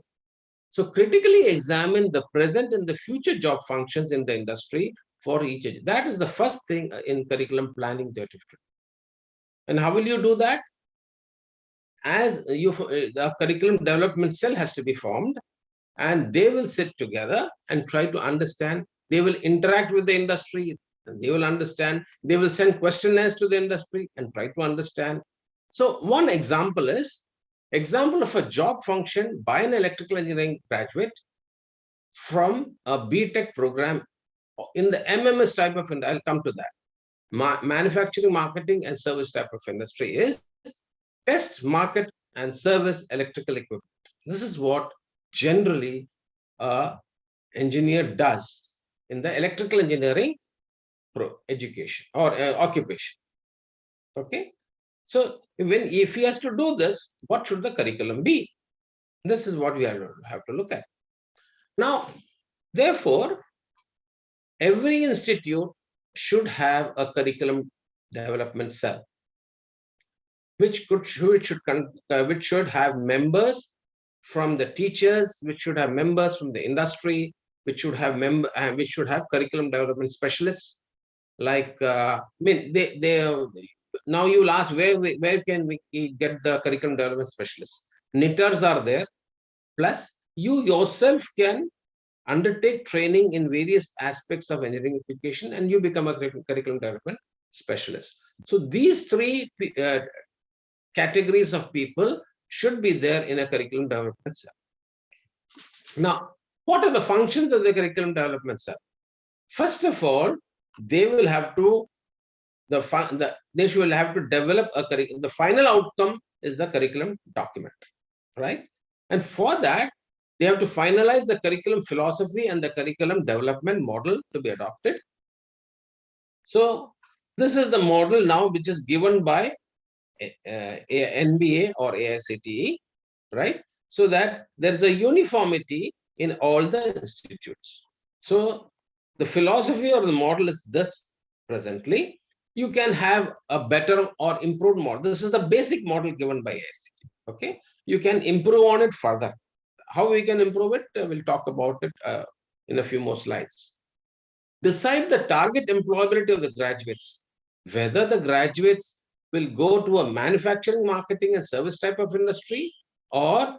So critically examine the present and the future job functions in the industry for each. That is the first thing in curriculum planning that you do. And how will you do that? As the curriculum development cell has to be formed, and they will sit together and try to understand. They will interact with the industry, and they will understand. They will send questionnaires to the industry and try to understand. So one example of a job function by an electrical engineering graduate from a BTech program in the MMS type of, and I'll come to that. Manufacturing, marketing, and service type of industry is test, market, and service electrical equipment. This is what generally an engineer does in the electrical engineering education or occupation. Okay. So if he has to do this, what should the curriculum be? This is what we have to look at. Now, therefore, every institute should have a curriculum development cell, which should have members from the teachers, which should have members from the industry, which should have curriculum development specialists. Like now you will ask where can we get the curriculum development specialists? knitters are there, plus you yourself can undertake training in various aspects of engineering education and you become a curriculum development specialist. So these three categories of people should be there in a curriculum development cell. Now, what are the functions of the curriculum development cell? First of all, they will have to develop a curriculum. The final outcome is the curriculum document, right? And for that, they have to finalize the curriculum philosophy and the curriculum development model to be adopted. So this is the model now which is given by NBA or AICTE, right? So that there is a uniformity in all the institutes. So the philosophy or the model is this presently. You can have a better or improved model. This is the basic model given by AICTE. Okay, you can improve on it further. How we can improve it, we'll talk about it in a few more slides. Decide the target employability of the graduates, whether the graduates will go to a manufacturing, marketing, and service type of industry, or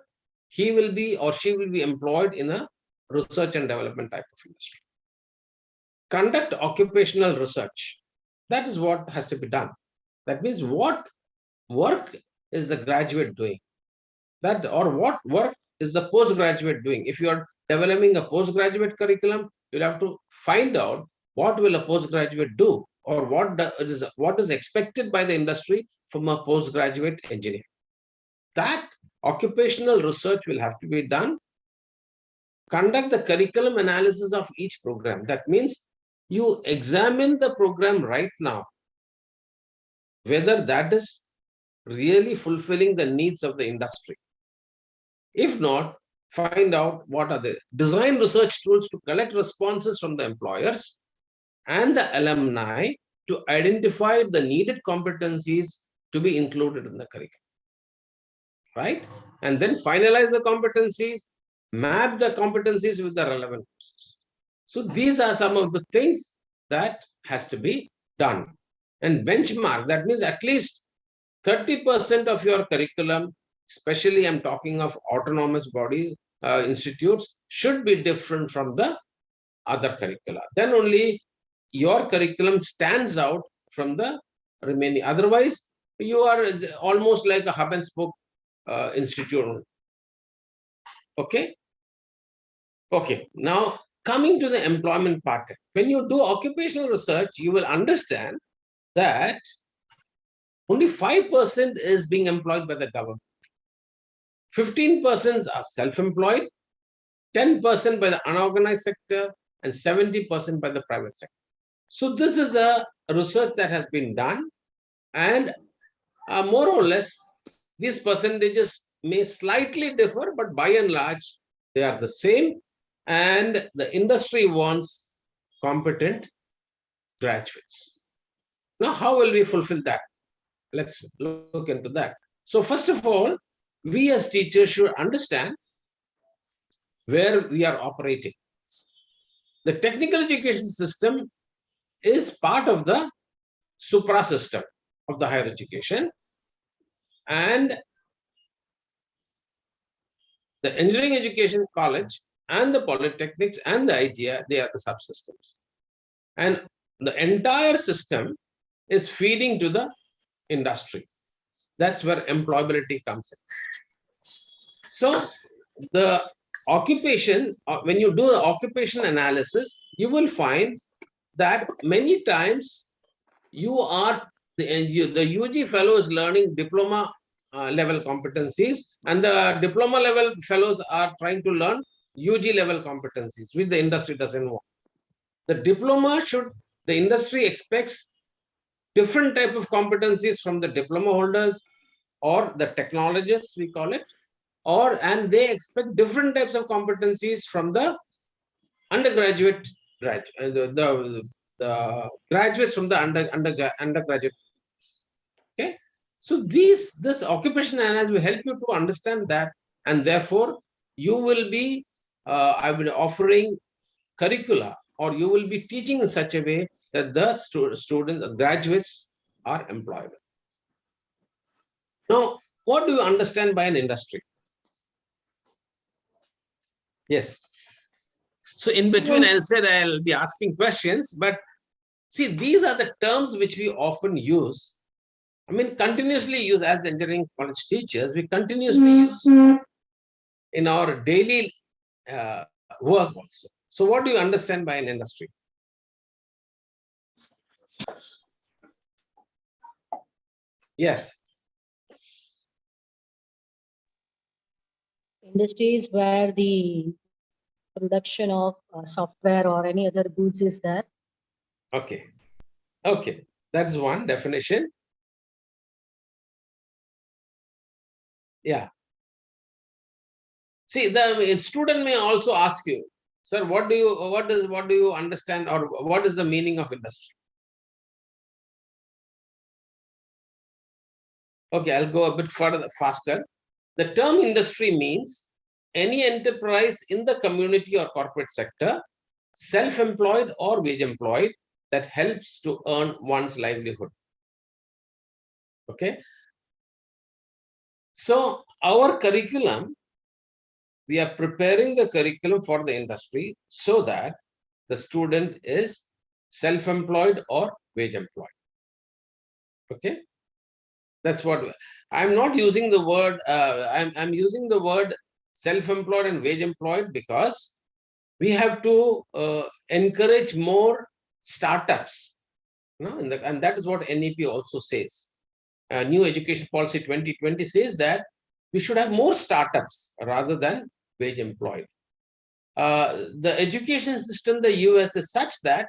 he will be or she will be employed in a research and development type of industry. Conduct occupational research. That is what has to be done. That means what work is the graduate doing? Or what work is the postgraduate doing? If you are developing a postgraduate curriculum, you'll have to find out what will a postgraduate do, or what is expected by the industry from a postgraduate engineer. That occupational research will have to be done. Conduct the curriculum analysis of each program. That means you examine the program right now, whether that is really fulfilling the needs of the industry. If not, find out what are the design research tools to collect responses from the employers and the alumni to identify the needed competencies to be included in the curriculum. right? And then finalize the competencies, map the competencies with the relevant courses. So these are some of the things that has to be done. And benchmark, that means at least 30% of your curriculum, especially I'm talking of autonomous bodies, institutes, should be different from the other curricula. Then only your curriculum stands out from the remaining. Otherwise, you are almost like a hub and spoke institute. Okay. Okay. Now, coming to the employment part, when you do occupational research, you will understand that only 5% is being employed by the government. 15% are self-employed, 10% by the unorganized sector, and 70% by the private sector. So this is a research that has been done, and more or less, these percentages may slightly differ, but by and large, they are the same. And the industry wants competent graduates. Now, how will we fulfill that? Let's look into that. So first of all, we as teachers should understand where we are operating. The technical education system is part of the supra system of the higher education, and the engineering education college and the polytechnics and the ITI, they are the subsystems. And the entire system is feeding to the industry. That's where employability comes in. So the occupation, when you do the occupation analysis, you will find that many times you are the UG fellow is learning diploma level competencies, and the diploma level fellows are trying to learn UG level competencies, which the industry doesn't want. The diploma the industry expects different type of competencies from the diploma holders or the technologists, we call it, and they expect different types of competencies from the undergraduate the graduates from the undergraduate. Okay, so this occupation analysis will help you to understand that, and therefore you will be I will offering curricula, or you will be teaching in such a way that the students, the graduates, are employable. Now, what do you understand by an industry? Yes. So in between, I'll be asking questions, but see, these are the terms which we often use. I mean, continuously use as engineering college teachers, we continuously use in our daily work also. So what do you understand by an industry? Yes. Industries where the production of software or any other goods is there. Okay. Okay. That's one definition. Yeah. See, the student may also ask you, sir, what do you understand, or what is the meaning of industry? Okay, I'll go a bit further, faster. The term industry means any enterprise in the community or corporate sector, self-employed or wage-employed, that helps to earn one's livelihood. Okay. So our curriculum, we are preparing the curriculum for the industry so that the student is self-employed or wage-employed. Okay. That's what I'm not using the word. I'm using the word self-employed and wage-employed because we have to encourage more startups. And that is what NEP also says. New Education Policy 2020 says that we should have more startups rather than wage-employed. The education system in the US is such that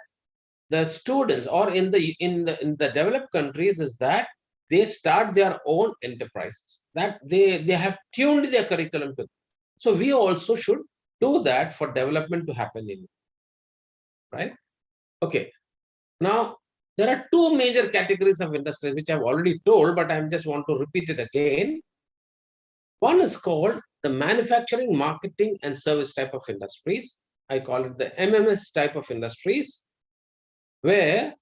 the students, or in the developed countries, is that they start their own enterprises, that they have tuned their curriculum to. So we also should do that for development to happen in, right? Okay. Now, there are two major categories of industries, which I've already told, but I just want to repeat it again. One is called the manufacturing, marketing, and service type of industries. I call it the MMS type of industries, and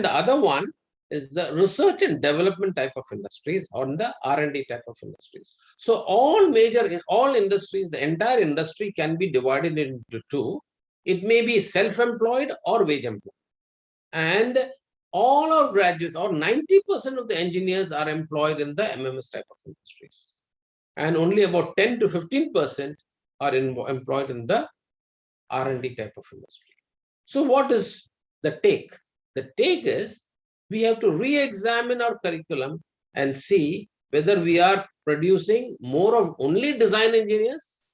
the other one is the research and development type of industries, or the R&D type of industries. So in all industries, the entire industry can be divided into two. It may be self-employed or wage-employed. And all our graduates, or 90% of the engineers, are employed in the MMS type of industries. And only about 10 to 15% are employed in the R&D type of industry. So what is the take? The take is we have to re-examine our curriculum and see whether we are producing more of only design engineers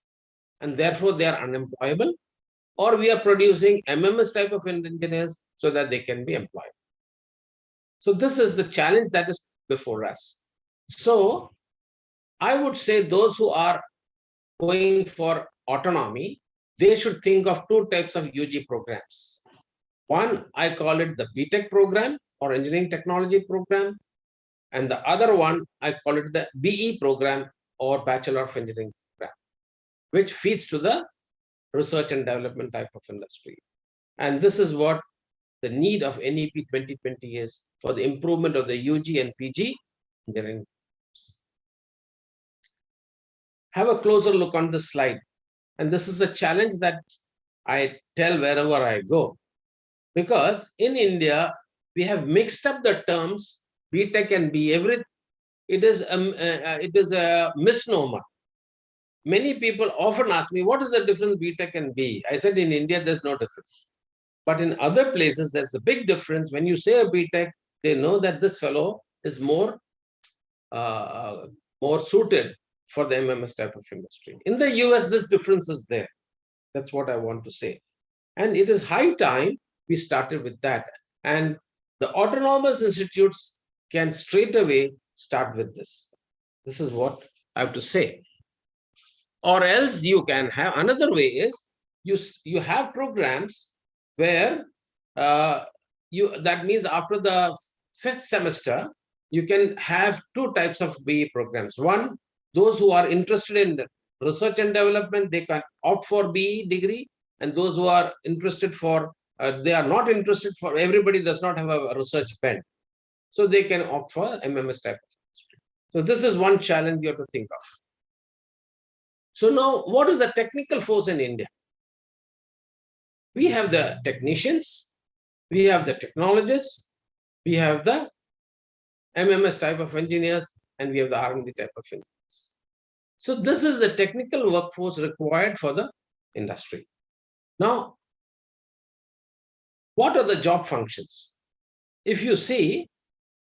and therefore they are unemployable, or we are producing MMS type of engineers so that they can be employed. So this is the challenge that is before us. So I would say those who are going for autonomy, they should think of two types of UG programs. One, I call it the BTech program, or Engineering Technology program. And the other one, I call it the BE program, or Bachelor of Engineering program, which feeds to the research and development type of industry. And this is what the need of NEP 2020 is for the improvement of the UG and PG engineering. Have a closer look on this slide. And this is a challenge that I tell wherever I go. Because in India, we have mixed up the terms BTech and BE. It is a misnomer. Many people often ask me, what is the difference BTech and BE? I said in India, there's no difference. But in other places, there's a big difference. When you say a BTech, they know that this fellow is more suited for the MMS type of industry. In the US, this difference is there. That's what I want to say. And it is high time we started with that. And the autonomous institutes can straight away start with this. This is what I have to say. Or else you can have another way is you have programs where that means after the 5th semester, you can have two types of BE programs. One, those who are interested in research and development, they can opt for BE degree. And those who are interested they are not interested for, everybody does not have a research bent. So they can opt for MMS type of industry. So this is one challenge you have to think of. So now, what is the technical force in India? We have the technicians, we have the technologists, we have the MMS type of engineers, and we have the R&D type of engineers. So this is the technical workforce required for the industry. Now, what are the job functions? If you see,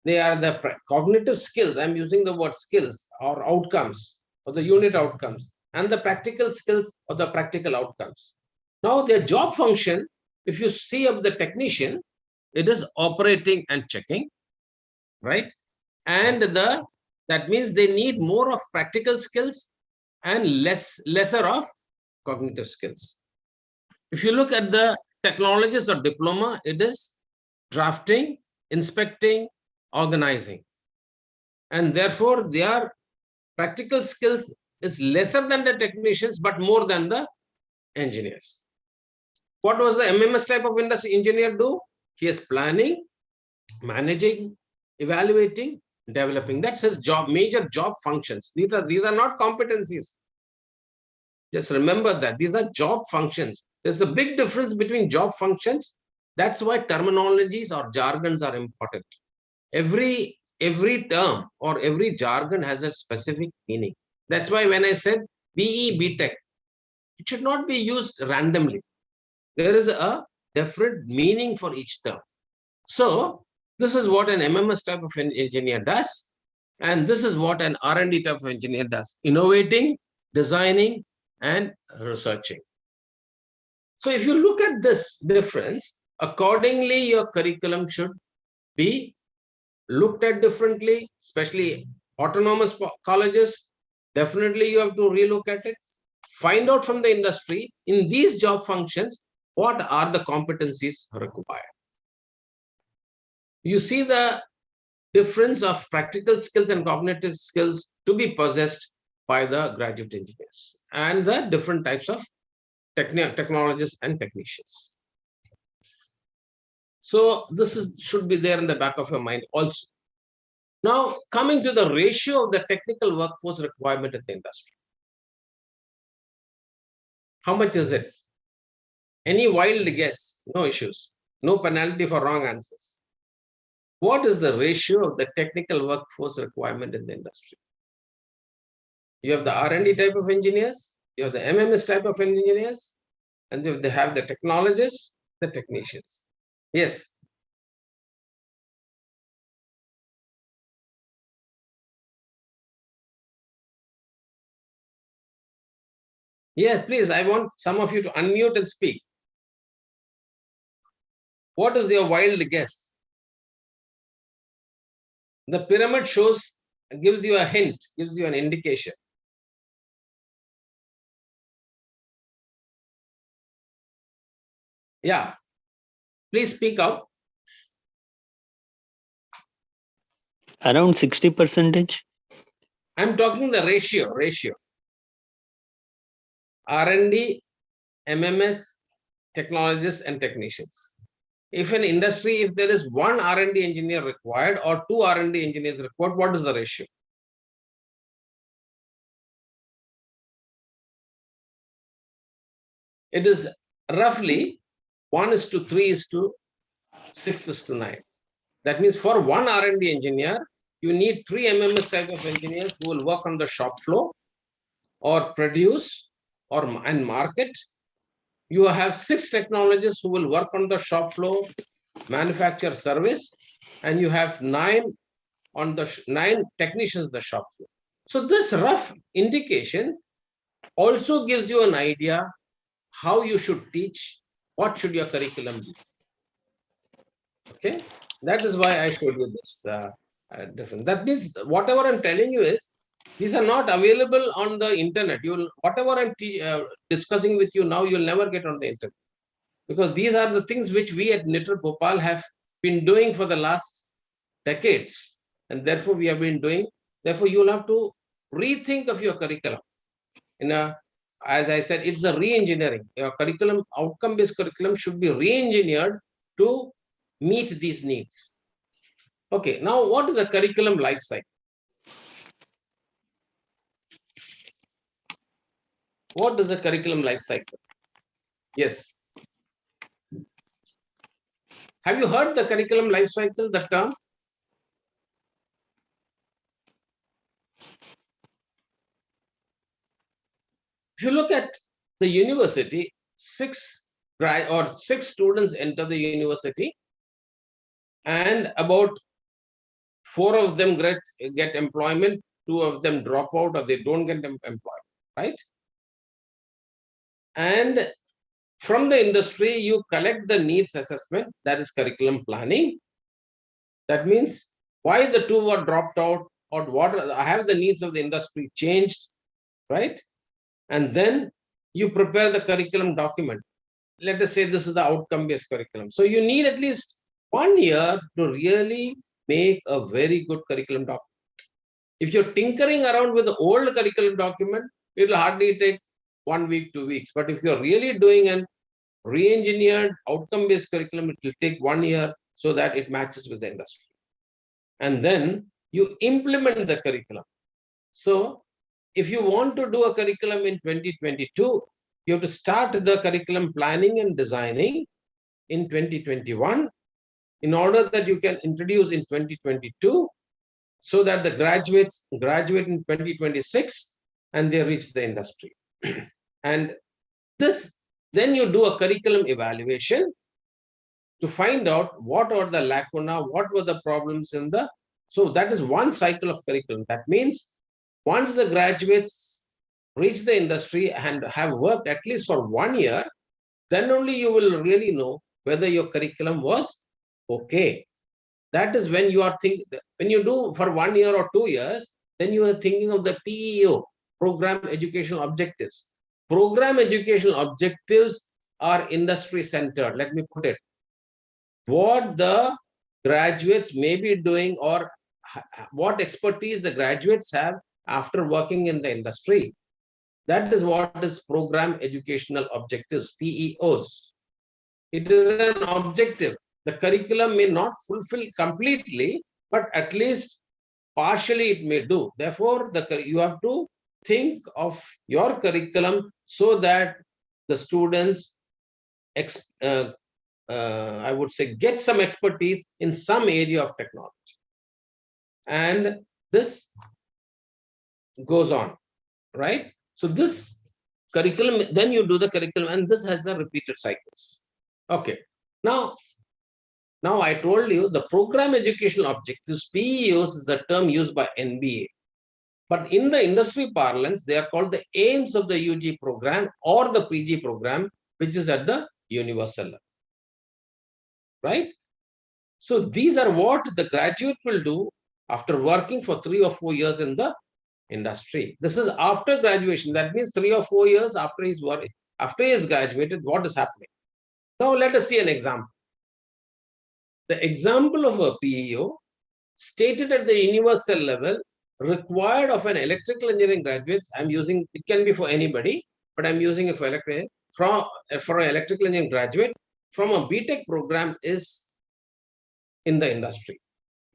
they are the cognitive skills. I'm using the word skills or outcomes, or the unit outcomes, and the practical skills or the practical outcomes. Now, their job function, if you see of the technician, it is operating and checking, right? And that means they need more of practical skills and lesser of cognitive skills. If you look at the technologies or diploma, it is drafting, inspecting, organizing. And therefore, their practical skills is lesser than the technicians, but more than the engineers. What does the MMS type of industry engineer do? He is planning, managing, evaluating, developing. That's his job, major job functions. These are not competencies. Just remember that these are job functions. There's a big difference between job functions. That's why terminologies or jargons are important. Every term or every jargon has a specific meaning. That's why when I said BE, BTech, it should not be used randomly. There is a different meaning for each term. So this is what an MMS type of engineer does. And this is what an R&D type of engineer does. Innovating, designing, and researching. So if you look at this difference, accordingly, your curriculum should be looked at differently, especially autonomous colleges. Definitely, you have to relook at it. Find out from the industry in these job functions, what are the competencies required. You see the difference of practical skills and cognitive skills to be possessed by the graduate engineers and the different types of technologists and technicians. So this should be there in the back of your mind also. Now, coming to the ratio of the technical workforce requirement in the industry. How much is it? Any wild guess? No issues. No penalty for wrong answers. What is the ratio of the technical workforce requirement in the industry? You have the R&D type of engineers, you have the MMS type of engineers, and they have the technologists, the technicians. Yes. Yes, please, I want some of you to unmute and speak. What is your wild guess? The pyramid gives you a hint, gives you an indication. Yeah, please speak out. Around 60%. I'm talking the ratio. R&D, MMS, technologists and technicians. If an industry, if there is one R&D engineer required or two R&D engineers required, what is the ratio? It is roughly 1:3:6:9. That means for one R&D engineer, you need 3 MMS type of engineers who will work on the shop floor or produce and market. You have 6 technologists who will work on the shop floor, manufacture, service, and you have 9 technicians on the shop floor. So this rough indication also gives you an idea how you should teach, what should your curriculum be. Okay, that is why I showed you this difference. That means whatever I'm telling you is, these are not available on the internet. Whatever I'm discussing with you now, you'll never get on the internet. Because these are the things which we at NITR Bhopal have been doing for the last decades. And therefore, we have been doing, therefore, you'll have to rethink of your curriculum. As I said, it's a re-engineering. Your curriculum, outcome-based curriculum should be re-engineered to meet these needs. Okay, now what is the curriculum life cycle? What is the curriculum life cycle? Yes. Have you heard the curriculum life cycle, the term? If you look at the university, 6 students enter the university and about 4 of them get employment, 2 of them drop out or they don't get employed, right? And from the industry, you collect the needs assessment, that is curriculum planning. That means why the 2 were dropped out or what have the needs of the industry changed, right? And then you prepare the curriculum document. Let us say this is the outcome-based curriculum. So you need at least 1 year to really make a very good curriculum document. If you're tinkering around with the old curriculum document, it will hardly take 1 week, 2 weeks. But if you're really doing an re-engineered outcome-based curriculum, it will take 1 year so that it matches with the industry. And then you implement the curriculum. So if you want to do a curriculum in 2022, you have to start the curriculum planning and designing in 2021 in order that you can introduce in 2022 so that the graduates graduate in 2026 and they reach the industry. And then you do a curriculum evaluation to find out what are the lacuna, what were the problems in the, so that is one cycle of curriculum. That means once the graduates reach the industry and have worked at least for 1 year, then only you will really know whether your curriculum was okay. That is when you are thinking, when you do for 1 year or 2 years, then you are thinking of the PEO, Program Educational Objectives. Program Educational Objectives are industry centered. Let me put it. What the graduates may be doing or what expertise the graduates have after working in the industry. That is what is program educational objectives, PEOs. It is an objective. The curriculum may not fulfill completely, but at least partially it may do. Therefore, you have to think of your curriculum so that the students, I would say, get some expertise in some area of technology. And this goes on, right? So this curriculum, then you do the curriculum, and this has the repeated cycles. Okay. Now I told you the program educational objectives, PEOs, is the term used by NBA. But in the industry parlance, they are called the aims of the UG program or the PG program, which is at the universal level. Right? So these are what the graduate will do after working for 3 or 4 years in the industry. This is after graduation. That means 3 or 4 years after he's working, after he has graduated, what is happening? Now let us see an example. The example of a PEO stated at the universal level required of an electrical engineering graduate. I'm using, it can be for anybody, but I'm using it for an electrical engineering graduate from a BTech program is in the industry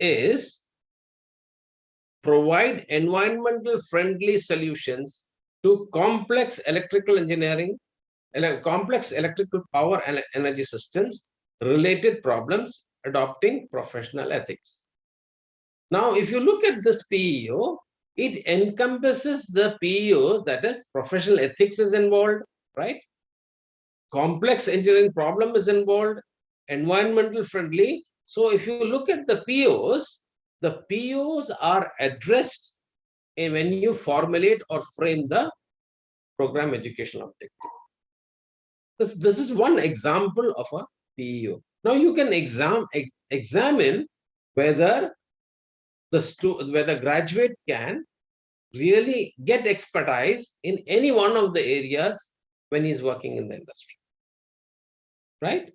is provide environmental friendly solutions to complex electrical engineering, complex electrical power and energy systems, related problems, adopting professional ethics. Now, if you look at this PEO, it encompasses the PEOs, that is, professional ethics is involved, right? Complex engineering problem is involved, environmental friendly. So if you look at the PEOs are addressed when you formulate or frame the program educational objective. This is one example of a PEO. Now you can examine whether the graduate can really get expertise in any one of the areas when he's working in the industry. Right?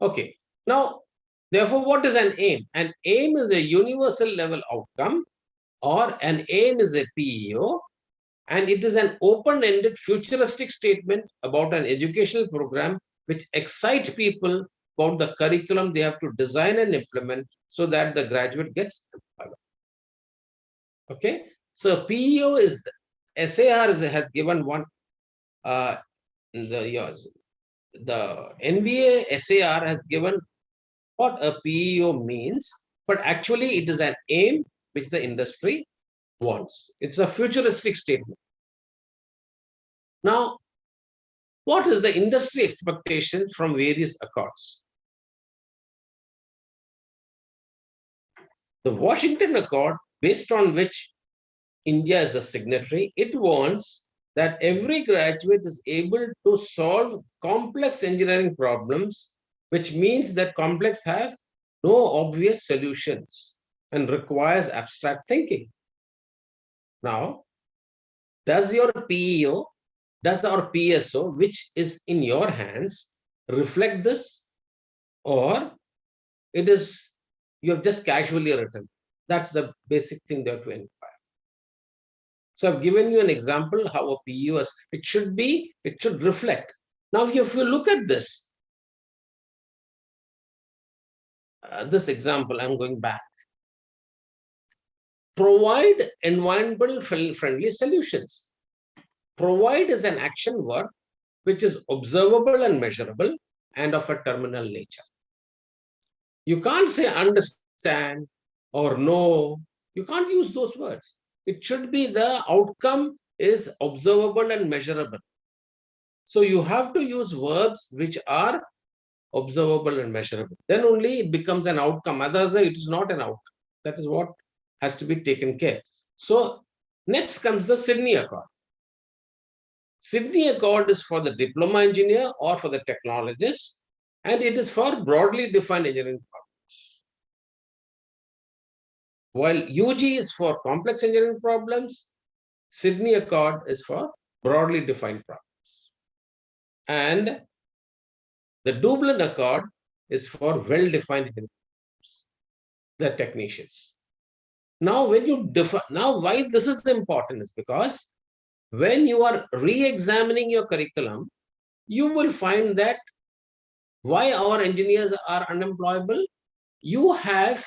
Okay. Now, therefore, what is an aim? An aim is a universal level outcome, or an aim is a PEO, and it is an open-ended futuristic statement about an educational program which excites people about the curriculum they have to design and implement so that the graduate gets employed. Okay, so PEO is SAR has given one. The NBA SAR has given what a PEO means, but actually it is an aim which the industry wants. It's a futuristic statement. Now, what is the industry expectation from various accords? The Washington Accord, based on which India is a signatory, it wants that every graduate is able to solve complex engineering problems, which means that complex have no obvious solutions and requires abstract thinking. Now, does your PEO, does our PSO, which is in your hands, reflect this? Or it is, you have just casually written? That's the basic thing that we inquire. So I've given you an example how a PEO is, it should reflect. Now, if you look at this, this example, I'm going back. Provide environmental friendly solutions. Provide is an action verb which is observable and measurable and of a terminal nature. You can't say understand or know. You can't use those words. It should be the outcome is observable and measurable. So you have to use verbs which are observable and measurable. Then only it becomes an outcome. Otherwise, it is not an outcome. That is what has to be taken care. So next comes the Sydney Accord. Sydney Accord is for the diploma engineer or for the technologist, and it is for broadly defined engineering problems. While UG is for complex engineering problems, Sydney Accord is for broadly defined problems. And the Dublin Accord is for well-defined engineering problems, the technicians. Now, when you define, now why this is important is because when you are re-examining your curriculum, you will find that why our engineers are unemployable. You have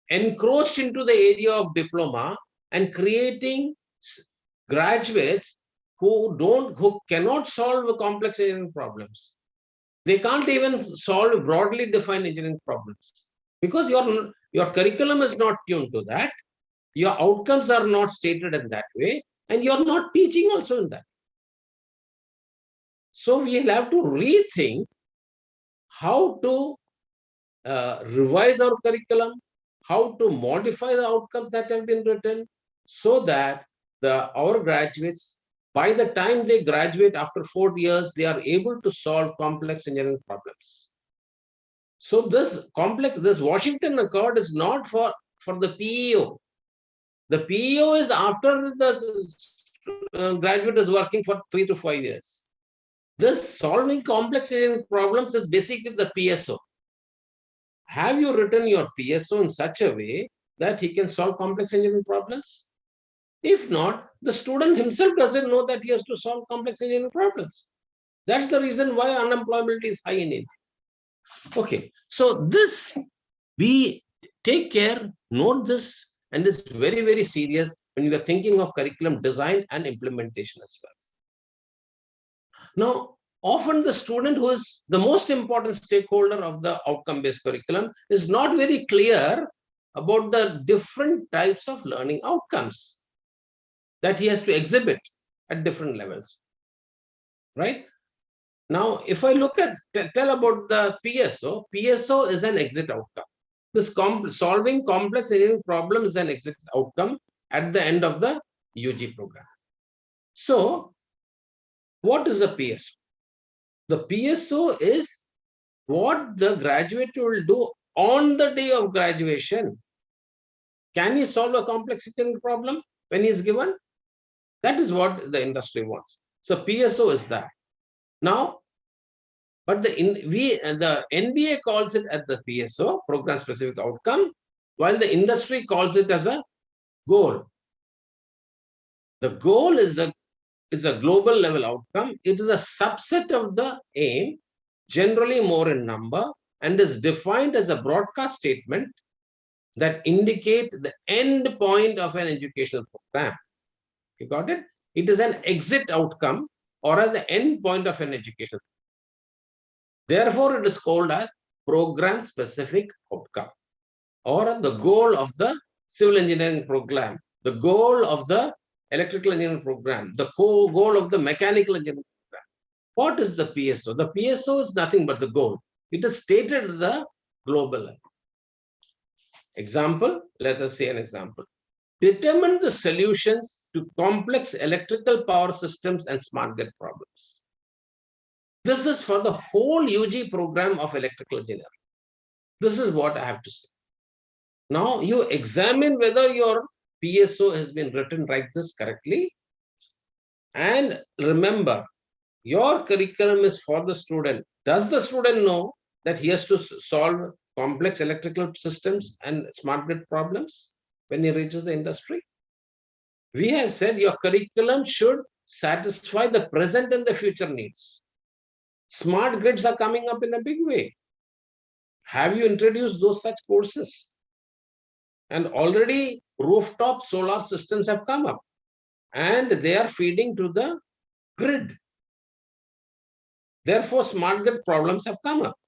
encroached into the area of diploma and creating graduates who cannot solve complex engineering problems. They can't even solve broadly defined engineering problems because your curriculum is not tuned to that. Your outcomes are not stated in that way, and you're not teaching also in that. So we'll have to rethink how to revise our curriculum, how to modify the outcomes that have been written, so that our graduates, by the time they graduate after 4 years, they are able to solve complex engineering problems. So this Washington Accord is not for the PEO. The PEO is after the graduate is working for 3 to 5 years. This solving complex engineering problems is basically the PSO. Have you written your PSO in such a way that he can solve complex engineering problems? If not, the student himself doesn't know that he has to solve complex engineering problems. That's the reason why unemployability is high in India. Okay, so this, we take care, note this, and it's very, very serious when you are thinking of curriculum design and implementation as well. Now, often the student who is the most important stakeholder of the outcome-based curriculum is not very clear about the different types of learning outcomes that he has to exhibit at different levels, right? Now, if I look at, tell about the PSO, PSO is an exit outcome. This solving complex engineering problem is an exit outcome at the end of the UG program. So, what is a PSO? The PSO is what the graduate will do on the day of graduation. Can he solve a complex engineering problem when he is given? That is what the industry wants. So PSO is that. Now, but the NBA calls it at the PSO, program specific outcome, while the industry calls it as a goal. The goal is a global level outcome. It is a subset of the aim, generally more in number, and is defined as a broadcast statement that indicate the end point of an educational program. You got it? It is an exit outcome or at the end point of an educational program. Therefore, it is called as program specific outcome, or the goal of the civil engineering program, the goal of the electrical engineering program, the goal of the mechanical engineering program. What is the PSO? The PSO is nothing but the goal. It is stated at the global level. Example, let us say an example. Determine the solutions to complex electrical power systems and smart grid problems. This is for the whole UG program of electrical engineering. This is what I have to say. Now you examine whether your PSO has been written like this correctly. And remember, your curriculum is for the student. Does the student know that he has to solve complex electrical systems and smart grid problems when he reaches the industry? We have said your curriculum should satisfy the present and the future needs. Smart grids are coming up in a big way. Have you introduced those such courses? And already rooftop solar systems have come up and they are feeding to the grid. Therefore, smart grid problems have come up.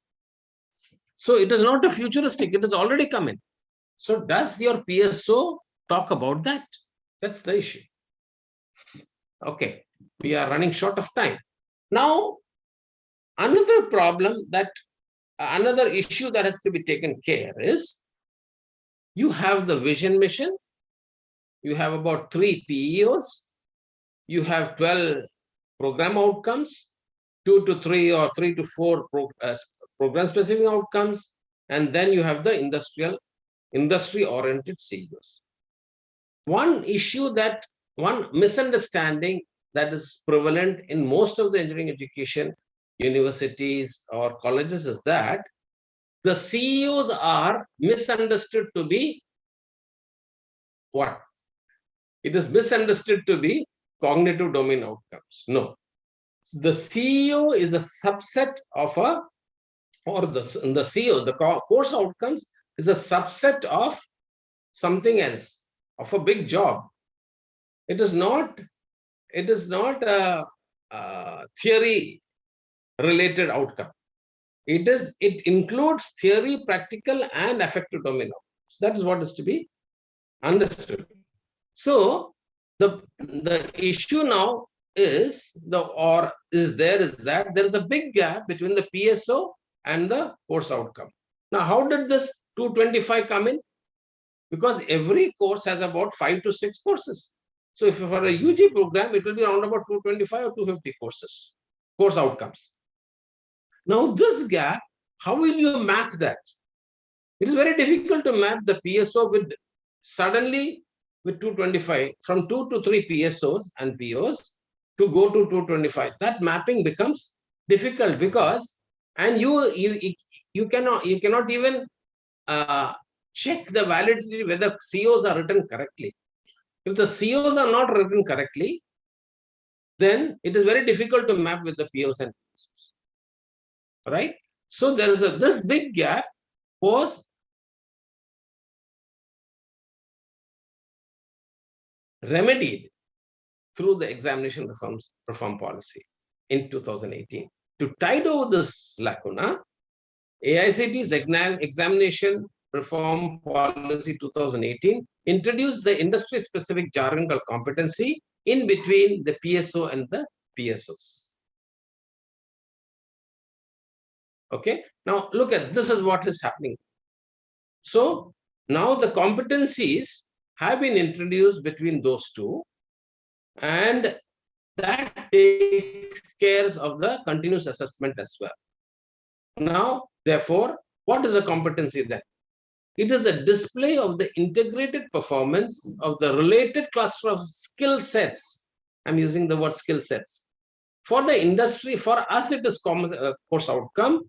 So it is not a futuristic, it is already coming. So does your PSO talk about that? That's the issue. Okay, we are running short of time. Now, another issue that has to be taken care is, you have the vision mission, you have about 3 PEOs, you have 12 program outcomes, 2 to 3 or 3 to 4 program specific outcomes, and then you have the industry-oriented CEOs. One misunderstanding that is prevalent in most of the engineering education universities or colleges is that the CEOs are misunderstood to be what? It is misunderstood to be cognitive domain outcomes. No. The CEO is a subset of a, or the CEO, the course outcomes is a subset of something else, of a big job. It is not a theory related outcome. It includes theory, practical, and affective domain outcomes. That is what is to be understood. So the issue now is there is a big gap between the PSO and the course outcome. Now, how did this 225 come in? Because every course has about 5 to 6 courses. So if for a UG program, it will be around about 225 or 250 course outcomes. Now this gap, how will you map that? It is very difficult to map the PSO with 225, from 2 to 3 PSOs and POs to go to 225. That mapping becomes difficult because, and you cannot even check the validity whether COs are written correctly. If the COs are not written correctly, then it is very difficult to map with the POs and PSOs. Right? So there is this big gap was remedied through the examination reform policy in 2018. To tide over this lacuna, AICT's examination reform policy 2018 introduced the industry-specific jargon called competency in between the PSO and the PSOs. Okay, now look at this is what is happening. So now the competencies have been introduced between those two, and that takes care of the continuous assessment as well. Now, therefore, what is a competency then? It is a display of the integrated performance of the related cluster of skill sets. I'm using the word skill sets. For the industry, for us, it is course outcome,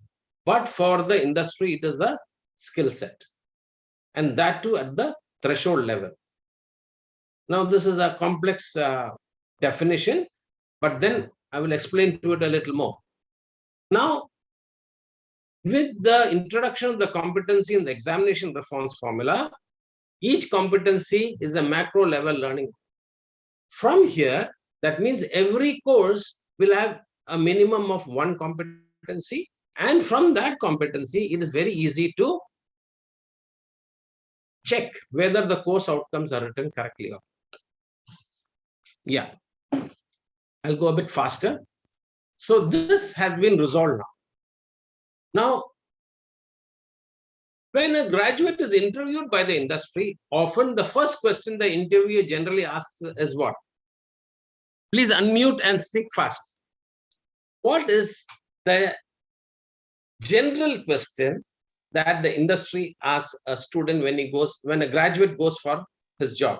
but for the industry, it is a skill set. And that too at the threshold level. Now, this is a complex definition, but then I will explain to it a little more. Now, with the introduction of the competency in the examination reforms formula, each competency is a macro level learning. From here, that means every course will have a minimum of one competency, and from that competency, it is very easy to check whether the course outcomes are written correctly or not. Yeah, I'll go a bit faster. So this has been resolved now. Now, when a graduate is interviewed by the industry, often the first question the interviewer generally asks is what? Please unmute and speak fast. What is the general question that the industry asks a student when a graduate goes for his job?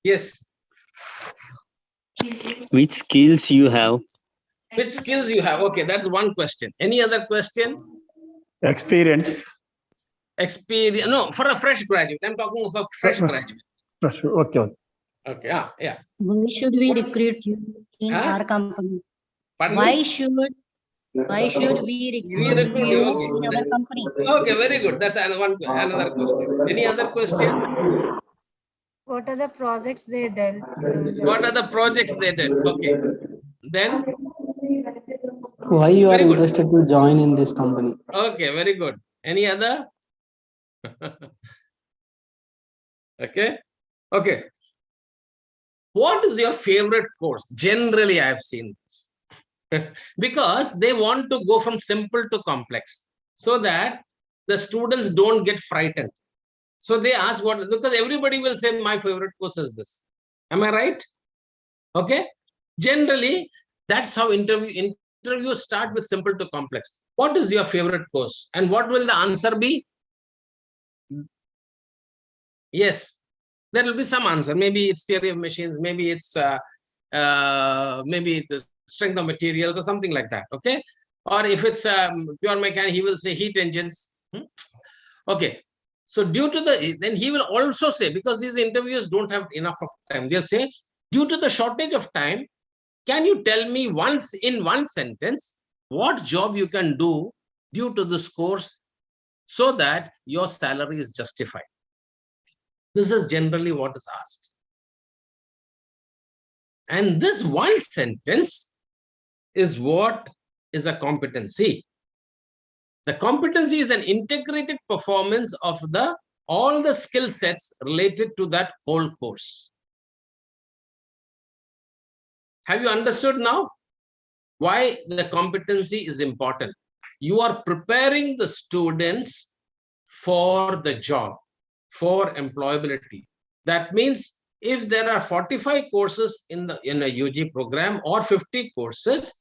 Yes. Which skills you have? Which skills you have? Okay, that's one question. Any other question? Experience. Experience. No, for a fresh graduate. I'm talking of a fresh graduate. Okay. Okay. Yeah. Why should we recruit you in our company? Pardon Why me? should we recruit you in our company? Okay, very good. That's another question. Any other question? What are the projects they dealt? What are the projects they did? Okay. Then? Why you are interested to join in this company? Okay, very good. Any other? Okay. Okay. What is your favorite course? Generally, I have seen this. Because they want to go from simple to complex so that the students don't get frightened. So they ask what, because everybody will say my favorite course is this. Am I right? Okay. Generally, that's how interviews start with simple to complex. What is your favorite course? And what will the answer be? Yes, there will be some answer. Maybe it's theory of machines. Maybe it's maybe the strength of materials or something like that. Okay. Or if it's pure mechanics, he will say heat engines. Okay. So due to then he will also say, because these interviews don't have enough of time, they'll say, due to the shortage of time, can you tell me once in one sentence what job you can do due to this course so that your salary is justified? This is generally what is asked. And this one sentence is what is a competency. The competency is an integrated performance of all the skill sets related to that whole course. Have you understood now why the competency is important? You are preparing the students for the job, for employability. That means if there are 45 courses in a UG program or 50 courses,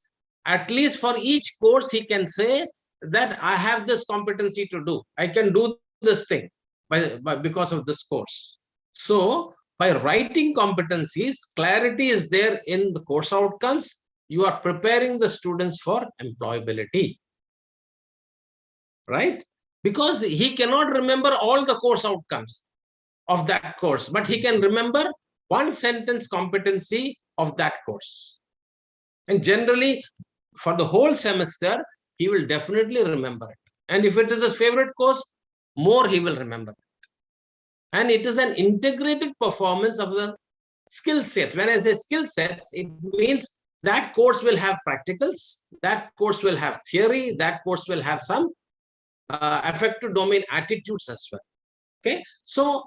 at least for each course he can say that I have this competency to do. I can do this thing because of this course. So by writing competencies, clarity is there in the course outcomes. You are preparing the students for employability, right? Because he cannot remember all the course outcomes of that course, but he can remember one sentence competency of that course. And generally, for the whole semester, he will definitely remember it. And if it is his favorite course, more he will remember it. And it is an integrated performance of the skill sets. When I say skill sets, it means that course will have practicals, that course will have theory, that course will have some affective domain attitudes as well. Okay, so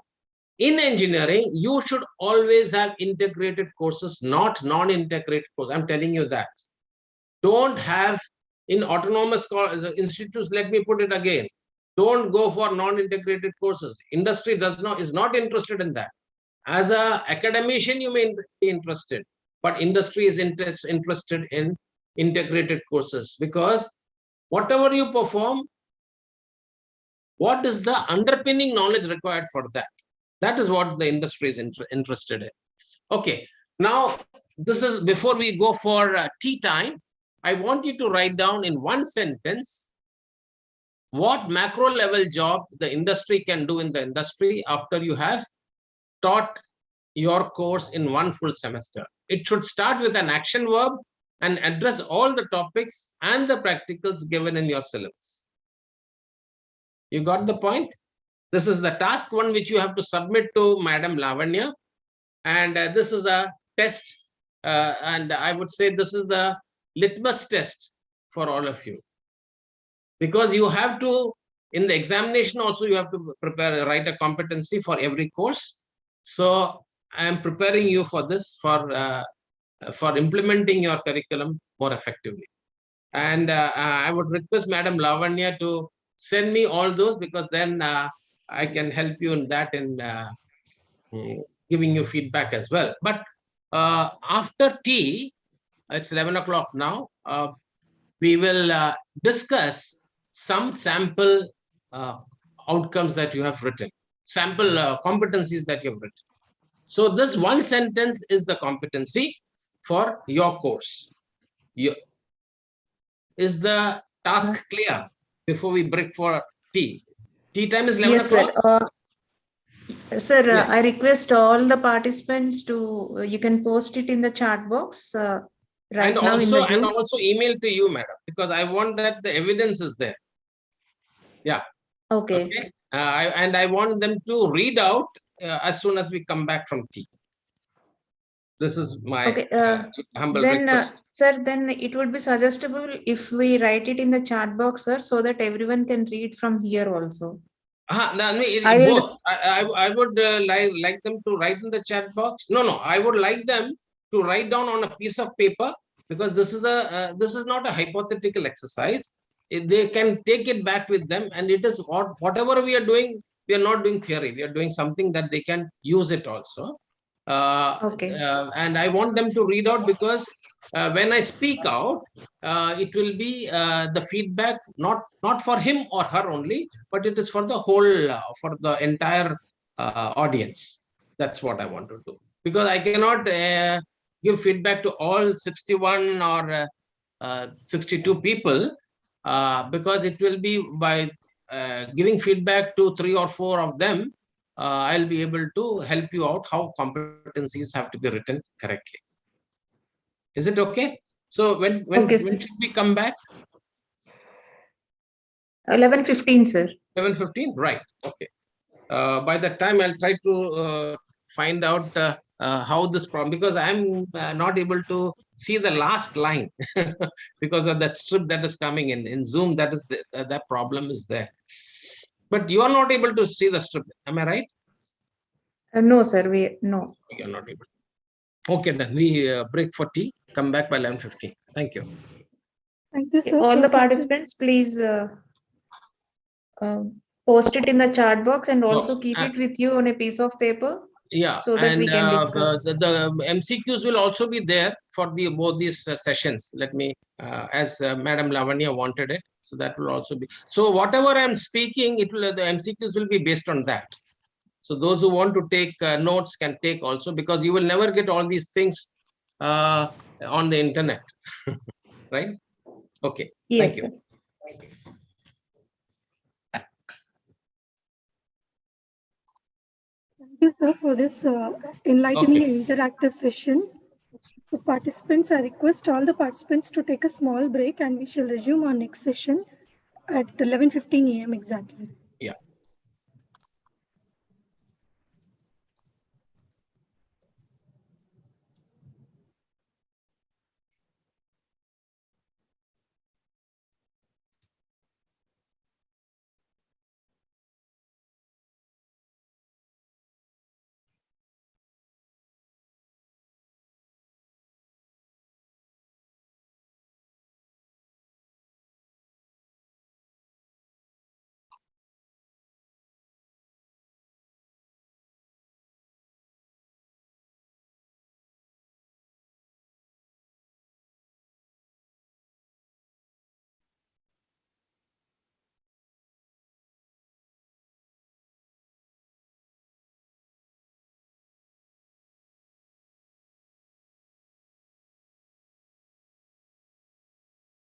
in engineering, you should always have integrated courses, not non-integrated courses. I'm telling you that. Don't have in autonomous institutes, let me put it again, don't go for non-integrated courses. Industry is not interested in that. As an academician, you may be interested, but industry is interested in integrated courses, because whatever you perform, what is the underpinning knowledge required for that? That is what the industry is interested in. Okay, now this is before we go for tea time. I want you to write down in one sentence what macro level job the industry can do in the industry after you have taught your course in one full semester. It should start with an action verb and address all the topics and the practicals given in your syllabus. You got the point? This is the task one which you have to submit to Madam Lavanya. And this is a test. And I would say this is the litmus test for all of you. Because you have to, in the examination also, you have to write a competency for every course. So I am preparing you for this, for implementing your curriculum more effectively. And I would request Madam Lavanya to send me all those, because then I can help you in that and giving you feedback as well. But after tea, it's 11 o'clock now, we will discuss some sample outcomes that you have written, sample competencies that you have written. So this one sentence is the competency for your course. Is the task clear before we break for tea? Tea time is 11 o'clock. Sir, yeah. I request all the participants to, you can post it in the chat box right now in the group. And also email to you, madam, because I want that the evidence is there. Yeah. Okay. And I want them to read out as soon as we come back from tea. This is my humble request. Sir, then it would be suggestible if we write it in the chat box, sir, so that everyone can read from here also. I would like them to write in the chat box. No, I would like them to write down on a piece of paper, because this is not a hypothetical exercise. They can take it back with them, and it is whatever we are doing. We are not doing theory. We are doing something that they can use it also. And I want them to read out, because when I speak out, it will be the feedback not for him or her only, but it is for the whole, for the entire audience. That's what I want to do, because I cannot give feedback to all 61 or 62 people, because it will be by giving feedback to 3 or 4 of them, I'll be able to help you out how competencies have to be written correctly. Is it okay? So when should we come back? 11:15, sir. 11:15, right? Okay. By that time, I'll try to find out how this problem, because I'm not able to see the last line because of that strip that is coming in Zoom. That is that problem is there. But you are not able to see the strip. Am I right? No, sir. No. You are not able. Okay, then we break for tea. Come back by 11:15. Thank you. Thank you, sir. All the participants, please post it in the chat box and also keep it with you on a piece of paper. Yeah, so that we can discuss. The MCQs will also be there for both these sessions. Let me, as Madam Lavanya wanted it, so that will also be. So whatever I'm speaking, the MCQs will be based on that. So those who want to take notes can take also, because you will never get all these things on the internet, right? Okay. Yes, thank you. sir. Thank you, sir, for this enlightening and interactive session. The participants, I request all the participants to take a small break, and we shall resume our next session at 11:15 a.m. exactly. Yeah.